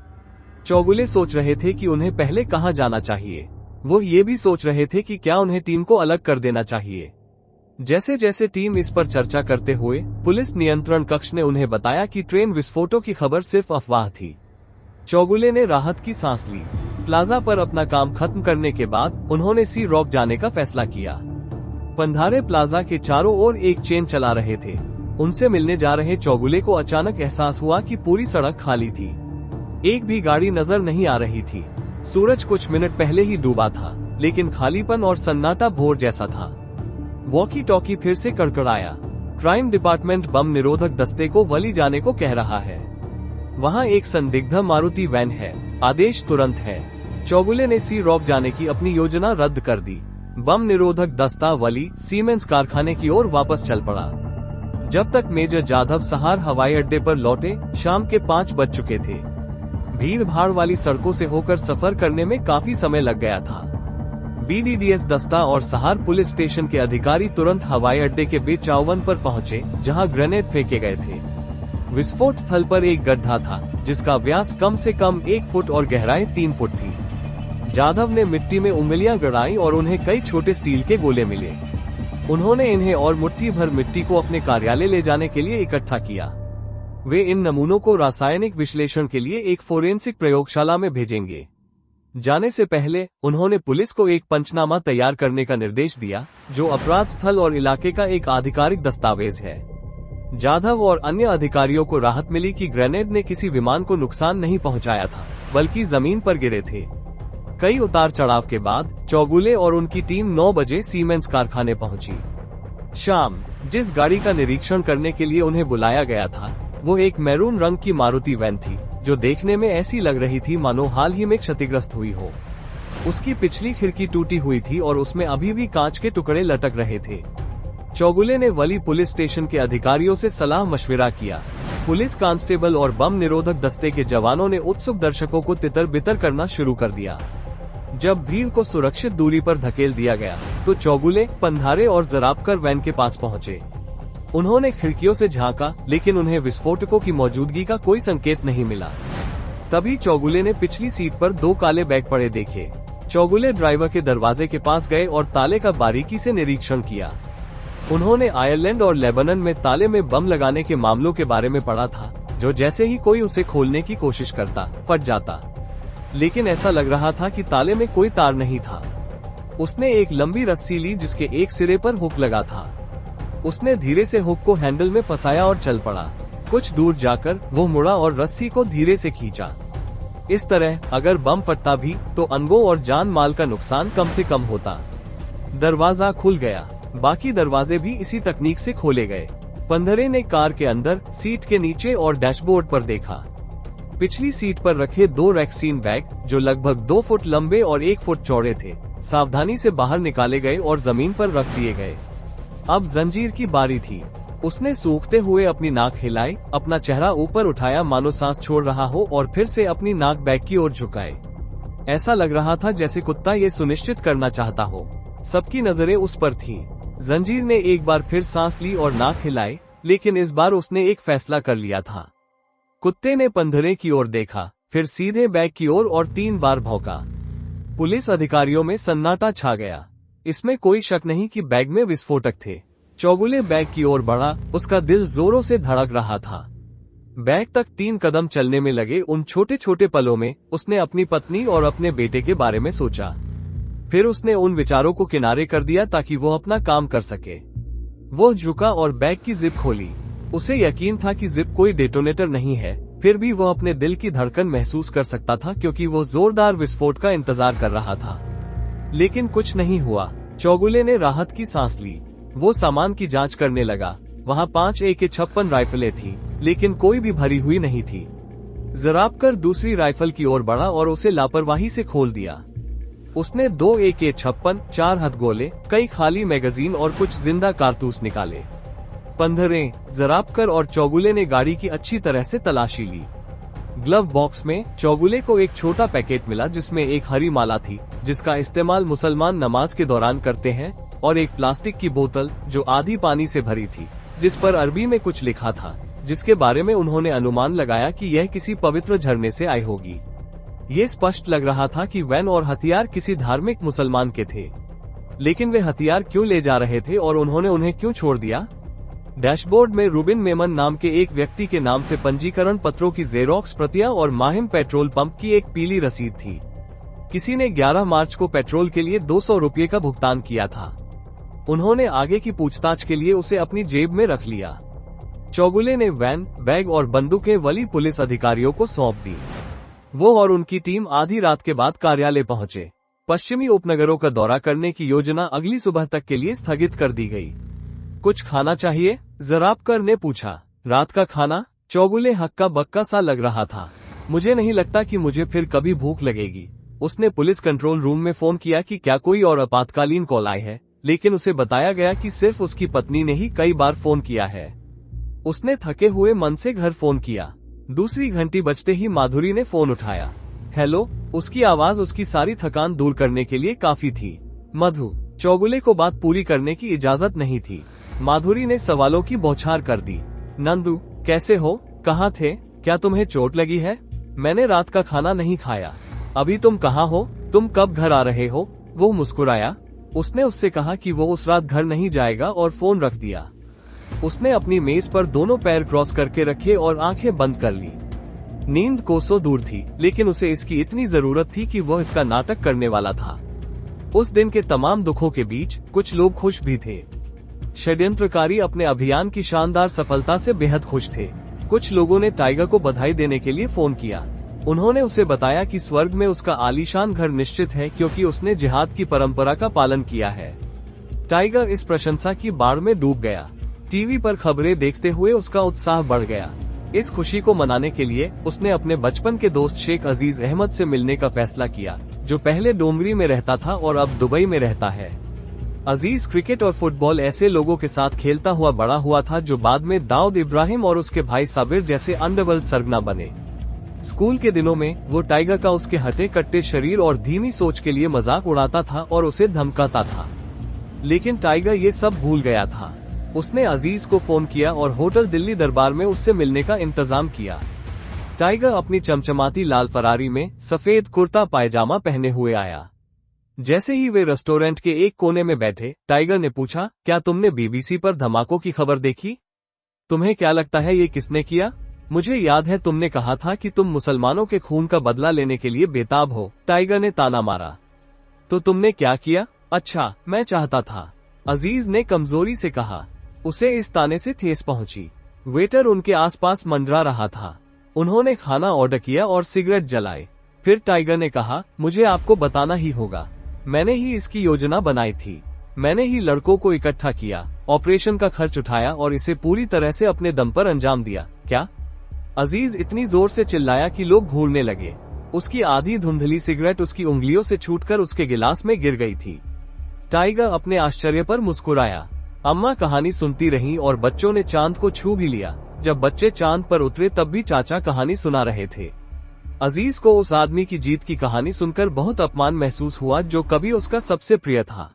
A: चौगुले सोच रहे थे कि उन्हें पहले कहां जाना चाहिए। वो ये भी सोच रहे थे कि क्या उन्हें टीम को अलग कर देना चाहिए। जैसे जैसे टीम इस पर चर्चा करते हुए, पुलिस नियंत्रण कक्ष ने उन्हें बताया कि ट्रेन विस्फोटों की खबर सिर्फ अफवाह थी। चौगुले ने राहत की सांस ली। प्लाजा पर अपना काम खत्म करने के बाद उन्होंने सी रॉक जाने का फैसला किया। पंधारे प्लाजा के चारों ओर एक चेन चला रहे थे। उनसे मिलने जा रहे चौगुले को अचानक एहसास हुआ कि पूरी सड़क खाली थी। एक भी गाड़ी नजर नहीं आ रही थी। सूरज कुछ मिनट पहले ही डूबा था, लेकिन खालीपन और सन्नाटा भोर जैसा था। वॉकी टॉकी फिर से कड़कड़ाया। क्राइम डिपार्टमेंट बम निरोधक दस्ते को वली जाने को कह रहा है। वहाँ एक संदिग्ध मारुति वैन है, आदेश तुरंत है। चौगुले ने सी रॉक जाने की अपनी योजना रद्द कर दी। बम निरोधक दस्ता वली सीमेंस कारखाने की ओर वापस चल पड़ा। जब तक मेजर जाधव सहार हवाई अड्डे पर लौटे, शाम के 5 बज चुके थे। भीड़ भाड़ वाली सड़कों से होकर सफर करने में काफी समय लग गया था। BDDS दस्ता और सहार पुलिस स्टेशन के अधिकारी तुरंत हवाई अड्डे के बीच चौवन पर पहुंचे, जहां ग्रेनेड फेंके गए थे। विस्फोट स्थल पर एक गड्ढा था, जिसका व्यास कम से कम 1 फुट और गहराई 3 फुट थी। जाधव ने मिट्टी में उंगलियां गड़ाई और उन्हें कई छोटे स्टील के गोले मिले। उन्होंने इन्हें और मुट्ठी भर मिट्टी को अपने कार्यालय ले जाने के लिए इकट्ठा किया। वे इन नमूनों को रासायनिक विश्लेषण के लिए एक फोरेंसिक प्रयोगशाला में भेजेंगे। जाने से पहले उन्होंने पुलिस को एक पंचनामा तैयार करने का निर्देश दिया, जो अपराध स्थल और इलाके का एक आधिकारिक दस्तावेज है। जाधव और अन्य अधिकारियों को राहत मिली कि ग्रेनेड ने किसी विमान को नुकसान नहीं पहुंचाया था, बल्कि जमीन पर गिरे थे। कई उतार चढ़ाव के बाद चौगुले और उनकी टीम 9 बजे सीमेंस कारखाने पहुंची। शाम जिस गाड़ी का निरीक्षण करने के लिए उन्हें बुलाया गया था, वो एक मैरून रंग की मारुति वैन थी, जो देखने में ऐसी लग रही थी मानो हाल ही में क्षतिग्रस्त हुई हो। उसकी पिछली खिड़की टूटी हुई थी और उसमें अभी भी कांच के टुकड़े लटक रहे थे। चौगुले ने वली पुलिस स्टेशन के अधिकारियों से सलाह मशविरा किया। पुलिस कांस्टेबल और बम निरोधक दस्ते के जवानों ने उत्सुक दर्शकों को तितर बितर करना शुरू कर दिया। जब भीड़ को सुरक्षित दूरी पर धकेल दिया गया, तो चौगुले, पंधारे और ज़राबकर वैन के पास पहुंचे। उन्होंने खिड़कियों से झांका, लेकिन उन्हें विस्फोटकों की मौजूदगी का कोई संकेत नहीं मिला। तभी चौगुले ने पिछली सीट पर 2 काले बैग पड़े देखे। चौगुले ड्राइवर के दरवाजे के पास गए और ताले का बारीकी से निरीक्षण किया। उन्होंने आयरलैंड और लेबनान में ताले में बम लगाने के मामलों के बारे में पढ़ा था, जो जैसे ही कोई उसे खोलने की कोशिश करता, फट जाता। लेकिन ऐसा लग रहा था कि ताले में कोई तार नहीं था। उसने एक लंबी रस्सी ली, जिसके एक सिरे पर हुक लगा था। उसने धीरे से हुक को हैंडल में फंसाया और चल पड़ा। कुछ दूर जाकर वो मुड़ा और रस्सी को धीरे से खींचा। इस तरह अगर बम फटता भी, तो अनगों और जान माल का नुकसान कम से कम होता। दरवाजा खुल गया। बाकी दरवाजे भी इसी तकनीक से खोले गए। पंधरे ने कार के अंदर, सीट के नीचे और डैशबोर्ड पर देखा। पिछली सीट पर रखे 2 वैक्सीन बैग, जो लगभग 2 फुट लंबे और 1 फुट चौड़े थे, सावधानी से बाहर निकाले गए और जमीन पर रख दिए गए। अब जंजीर की बारी थी। उसने सूखते हुए अपनी नाक हिलाई, अपना चेहरा ऊपर उठाया मानो सांस छोड़ रहा हो और फिर से अपनी नाक बैग की ओर झुकाए। ऐसा लग रहा था जैसे कुत्ता ये सुनिश्चित करना चाहता हो। सबकी नजरें उस पर थीं। जंजीर ने एक बार फिर सांस ली और नाक हिलाई, लेकिन इस बार उसने एक फैसला कर लिया था। कुत्ते ने पंधरे की ओर देखा, फिर सीधे बैग की ओर और 3 बार भौंका। पुलिस अधिकारियों में सन्नाटा छा गया। इसमें कोई शक नहीं कि बैग में विस्फोटक थे। चौगुले बैग की ओर बढ़ा, उसका दिल जोरों से धड़क रहा था। बैग तक 3 कदम चलने में लगे उन छोटे छोटे पलों में उसने अपनी पत्नी और अपने बेटे के बारे में सोचा। फिर उसने उन विचारों को किनारे कर दिया ताकि वो अपना काम कर सके। वो झुका और बैग की जिप खोली। उसे यकीन था कि जिप कोई डेटोनेटर नहीं है, फिर भी वो अपने दिल की धड़कन महसूस कर सकता था क्योंकि वो जोरदार विस्फोट का इंतजार कर रहा था। लेकिन कुछ नहीं हुआ। चौगुले ने राहत की सांस ली। वो सामान की जांच करने लगा। वहाँ 5 AK-56 राइफलें थी, लेकिन कोई भी भरी हुई नहीं थी। जराबकर दूसरी राइफल की ओर बढ़ा और उसे लापरवाही से खोल दिया। उसने 2 AK-56, 4 हथगोले, कई खाली मैगजीन और कुछ जिंदा कारतूस निकाले। पंधरे, जराबकर और चौगुले ने गाड़ी की अच्छी तरह से तलाशी ली। ग्लव बॉक्स में चौगुले को एक छोटा पैकेट मिला जिसमें एक हरी माला थी, जिसका इस्तेमाल मुसलमान नमाज के दौरान करते हैं, और एक प्लास्टिक की बोतल जो आधी पानी से भरी थी, जिस पर अरबी में कुछ लिखा था, जिसके बारे में उन्होंने अनुमान लगाया कि यह किसी पवित्र झरने से आई होगी। ये स्पष्ट लग रहा था कि वैन और हथियार किसी धार्मिक मुसलमान के थे। लेकिन वे हथियार क्यों ले जा रहे थे और उन्होंने उन्हें क्यों छोड़ दिया? डैशबोर्ड में रुबिन मेमन नाम के एक व्यक्ति के नाम से पंजीकरण पत्रों की जेरोक्स प्रतियां और माहिम पेट्रोल पंप की एक पीली रसीद थी। किसी ने 11 मार्च को पेट्रोल के लिए 200 रुपये का भुगतान किया था। उन्होंने आगे की पूछताछ के लिए उसे अपनी जेब में रख लिया। चौगुले ने वैन, बैग और बंदूकें वली पुलिस अधिकारियों को सौंप दी। वो और उनकी टीम आधी रात के बाद कार्यालय पहुंचे। पश्चिमी उपनगरों का दौरा करने की योजना अगली सुबह तक के लिए स्थगित कर दी गई। कुछ खाना चाहिए? जराबकर ने पूछा। रात का खाना? चौगुले हक्का बक्का सा लग रहा था। मुझे नहीं लगता कि मुझे फिर कभी भूख लगेगी। उसने पुलिस कंट्रोल रूम में फोन किया कि क्या कोई और आपातकालीन कॉल आई है, लेकिन उसे बताया गया कि सिर्फ उसकी पत्नी ने ही कई बार फोन किया है। उसने थके हुए मन से घर फोन किया। दूसरी घंटी बजते ही माधुरी ने फोन उठाया। हेलो। उसकी आवाज उसकी सारी थकान दूर करने के लिए काफी थी। मधु। चौगुले को बात पूरी करने की इजाजत नहीं थी। माधुरी ने सवालों की बौछार कर दी। नंदू, कैसे हो? कहाँ थे? क्या तुम्हें चोट लगी है? मैंने रात का खाना नहीं खाया। अभी तुम कहाँ हो? तुम कब घर आ रहे हो? वो मुस्कुराया। उसने उससे कहा कि वो उस रात घर नहीं जाएगा और फोन रख दिया। उसने अपनी मेज पर दोनों पैर क्रॉस करके रखे और आंखें बंद कर ली। नींद कोसों दूर थी, लेकिन उसे इसकी इतनी जरूरत थी कि वह इसका नाटक करने वाला था। उस दिन के तमाम दुखों के बीच कुछ लोग खुश भी थे। षड्यंत्रकारी अपने अभियान की शानदार सफलता से बेहद खुश थे। कुछ लोगों ने टाइगर को बधाई देने के लिए फोन किया। उन्होंने उसे बताया कि स्वर्ग में उसका आलीशान घर निश्चित है क्योंकि उसने जिहाद की परंपरा का पालन किया है। टाइगर इस प्रशंसा की बाढ़ में डूब गया। टीवी पर खबरें देखते हुए उसका उत्साह बढ़ गया। इस खुशी को मनाने के लिए उसने अपने बचपन के दोस्त शेख अजीज अहमद से मिलने का फैसला किया, जो पहले डोंगरी में रहता था और अब दुबई में रहता है। अजीज क्रिकेट और फुटबॉल ऐसे लोगों के साथ खेलता हुआ बड़ा हुआ था जो बाद में दाऊद इब्राहिम और उसके भाई साबिर जैसे अंडरवर्ल्ड सरगना बने। स्कूल के दिनों में वो टाइगर का उसके हटे कट्टे शरीर और धीमी सोच के लिए मजाक उड़ाता था और उसे धमकाता था। लेकिन टाइगर ये सब भूल गया था। उसने अजीज को फोन किया और होटल दिल्ली दरबार में उससे मिलने का इंतजाम किया। टाइगर अपनी चमचमाती लाल फरारी में सफेद कुर्ता पायजामा पहने हुए आया। जैसे ही वे रेस्टोरेंट के एक कोने में बैठे, टाइगर ने पूछा, क्या तुमने BBC पर धमाकों की खबर देखी? तुम्हें क्या लगता है ये किसने किया? मुझे याद है तुमने कहा था कि तुम मुसलमानों के खून का बदला लेने के लिए बेताब हो। टाइगर ने ताना मारा। तो तुमने क्या किया? अच्छा, मैं चाहता था, अजीज ने कमजोरी से कहा। उसे इस ताने से ठेस पहुंची। वेटर उनके आसपास मंडरा रहा था। उन्होंने खाना ऑर्डर किया और सिगरेट जलाए। फिर टाइगर ने कहा, मुझे आपको बताना ही होगा, मैंने ही इसकी योजना बनाई थी। मैंने ही लड़कों को इकट्ठा किया, ऑपरेशन का खर्च उठाया और इसे पूरी तरह से अपने दम पर अंजाम दिया। क्या? अजीज इतनी जोर से चिल्लाया कि लोग घूरने लगे। उसकी आधी धुंधली सिगरेट उसकी उंगलियों से छूटकर उसके गिलास में गिर गई थी। टाइगर अपने आश्चर्य पर मुस्कुराया। अम्मा कहानी सुनती रहीं और बच्चों ने चांद को छू भी लिया। जब बच्चे चांद पर उतरे तब भी चाचा कहानी सुना रहे थे। अजीज को उस आदमी की जीत की कहानी सुनकर बहुत अपमान महसूस हुआ जो कभी उसका सबसे प्रिय था।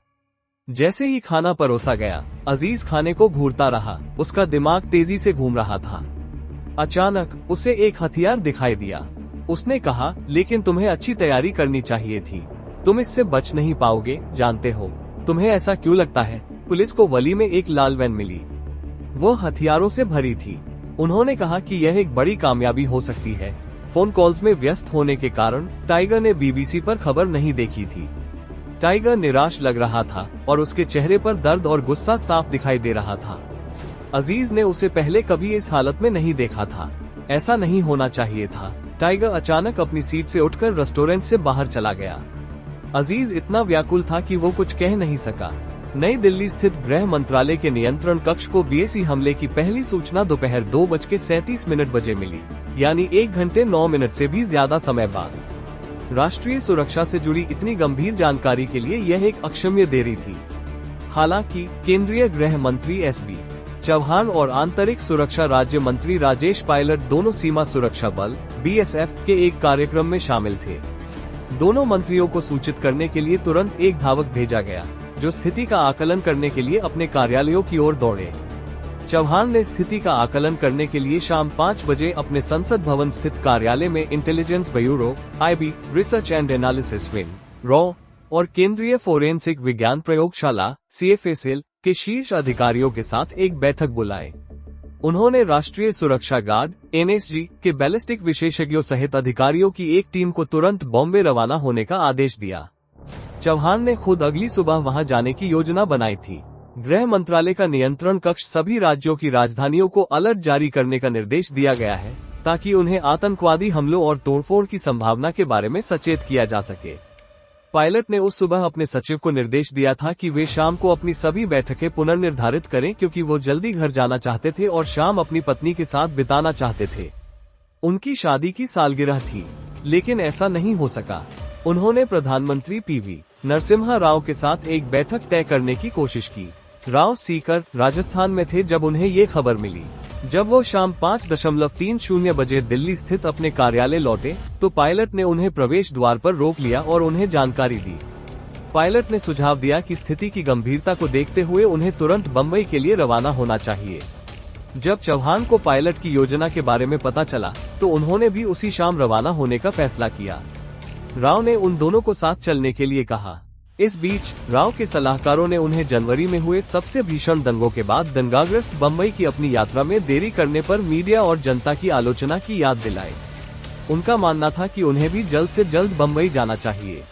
A: जैसे ही खाना परोसा गया, अजीज खाने को घूरता रहा। उसका दिमाग तेजी से घूम रहा था। अचानक उसे एक हथियार दिखाई दिया। उसने कहा, लेकिन तुम्हें अच्छी तैयारी करनी चाहिए थी। तुम इससे बच नहीं पाओगे, जानते हो। तुम्हें ऐसा क्यों लगता है? पुलिस को वली में एक लाल वैन मिली। वो हथियारों से भरी थी। उन्होंने कहा कि यह एक बड़ी कामयाबी हो सकती है। फोन कॉल्स में व्यस्त होने के कारण टाइगर ने बीबीसी पर खबर नहीं देखी थी। टाइगर निराश लग रहा था और उसके चेहरे पर दर्द और गुस्सा साफ दिखाई दे रहा था। अजीज ने उसे पहले कभी इस हालत में नहीं देखा था। ऐसा नहीं होना चाहिए था। टाइगर अचानक अपनी सीट से उठकर रेस्टोरेंट से बाहर चला गया। अजीज इतना व्याकुल था कि वो कुछ कह नहीं सका। नई दिल्ली स्थित गृह मंत्रालय के नियंत्रण कक्ष को बीएसई हमले की पहली सूचना दोपहर 2:37 बजे मिली, यानी 1 घंटे 9 मिनट से भी ज्यादा समय बाद। राष्ट्रीय सुरक्षा से जुड़ी इतनी गंभीर जानकारी के लिए यह एक अक्षम्य देरी थी। हालांकि केंद्रीय गृह मंत्री एसबी चौहान और आंतरिक सुरक्षा राज्य मंत्री राजेश पायलट दोनों सीमा सुरक्षा बल बीएसएफ के एक कार्यक्रम में शामिल थे। दोनों मंत्रियों को सूचित करने के लिए तुरंत एक धावक भेजा गया, जो स्थिति का आकलन करने के लिए अपने कार्यालयों की ओर दौड़े। चौहान ने स्थिति का आकलन करने के लिए शाम 5 बजे अपने संसद भवन स्थित कार्यालय में intelligence bureau IB, research and analysis wing raw और केंद्रीय फोरेंसिक विज्ञान प्रयोगशाला सीएफएसएल के शीर्ष अधिकारियों के साथ एक बैठक बुलाई। उन्होंने राष्ट्रीय सुरक्षा गार्ड एनएसजी के बैलिस्टिक विशेषज्ञों सहित अधिकारियों की एक टीम को तुरंत बॉम्बे रवाना होने का आदेश दिया। चौहान ने खुद अगली सुबह वहां जाने की योजना बनाई थी। गृह मंत्रालय का नियंत्रण कक्ष सभी राज्यों की राजधानियों को अलर्ट जारी करने का निर्देश दिया गया है, ताकि उन्हें आतंकवादी हमलों और तोड़फोड़ की संभावना के बारे में सचेत किया जा सके। पायलट ने उस सुबह अपने सचिव को निर्देश दिया था कि वे शाम को अपनी सभी बैठकें पुनर्निर्धारित करें, क्योंकि वो जल्दी घर जाना चाहते थे और शाम अपनी पत्नी के साथ बिताना चाहते थे। उनकी शादी की सालगिरह थी, लेकिन ऐसा नहीं हो सका। उन्होंने प्रधानमंत्री पीवी नरसिम्हा राव के साथ एक बैठक तय करने की कोशिश की। राव सीकर, राजस्थान में थे जब उन्हें ये खबर मिली। जब वो शाम 5:30 बजे दिल्ली स्थित अपने कार्यालय लौटे, तो पायलट ने उन्हें प्रवेश द्वार पर रोक लिया और उन्हें जानकारी दी। पायलट ने सुझाव दिया कि स्थिति की गंभीरता को देखते हुए उन्हें तुरंत बम्बई के लिए रवाना होना चाहिए। जब चौहान को पायलट की योजना के बारे में पता चला, तो उन्होंने भी उसी शाम रवाना होने का फैसला किया। राव ने उन दोनों को साथ चलने के लिए कहा। इस बीच राव के सलाहकारों ने उन्हें जनवरी में हुए सबसे भीषण दंगों के बाद दंगाग्रस्त बम्बई की अपनी यात्रा में देरी करने पर मीडिया और जनता की आलोचना की याद दिलाई। उनका मानना था कि उन्हें भी जल्द से जल्द बम्बई जाना चाहिए।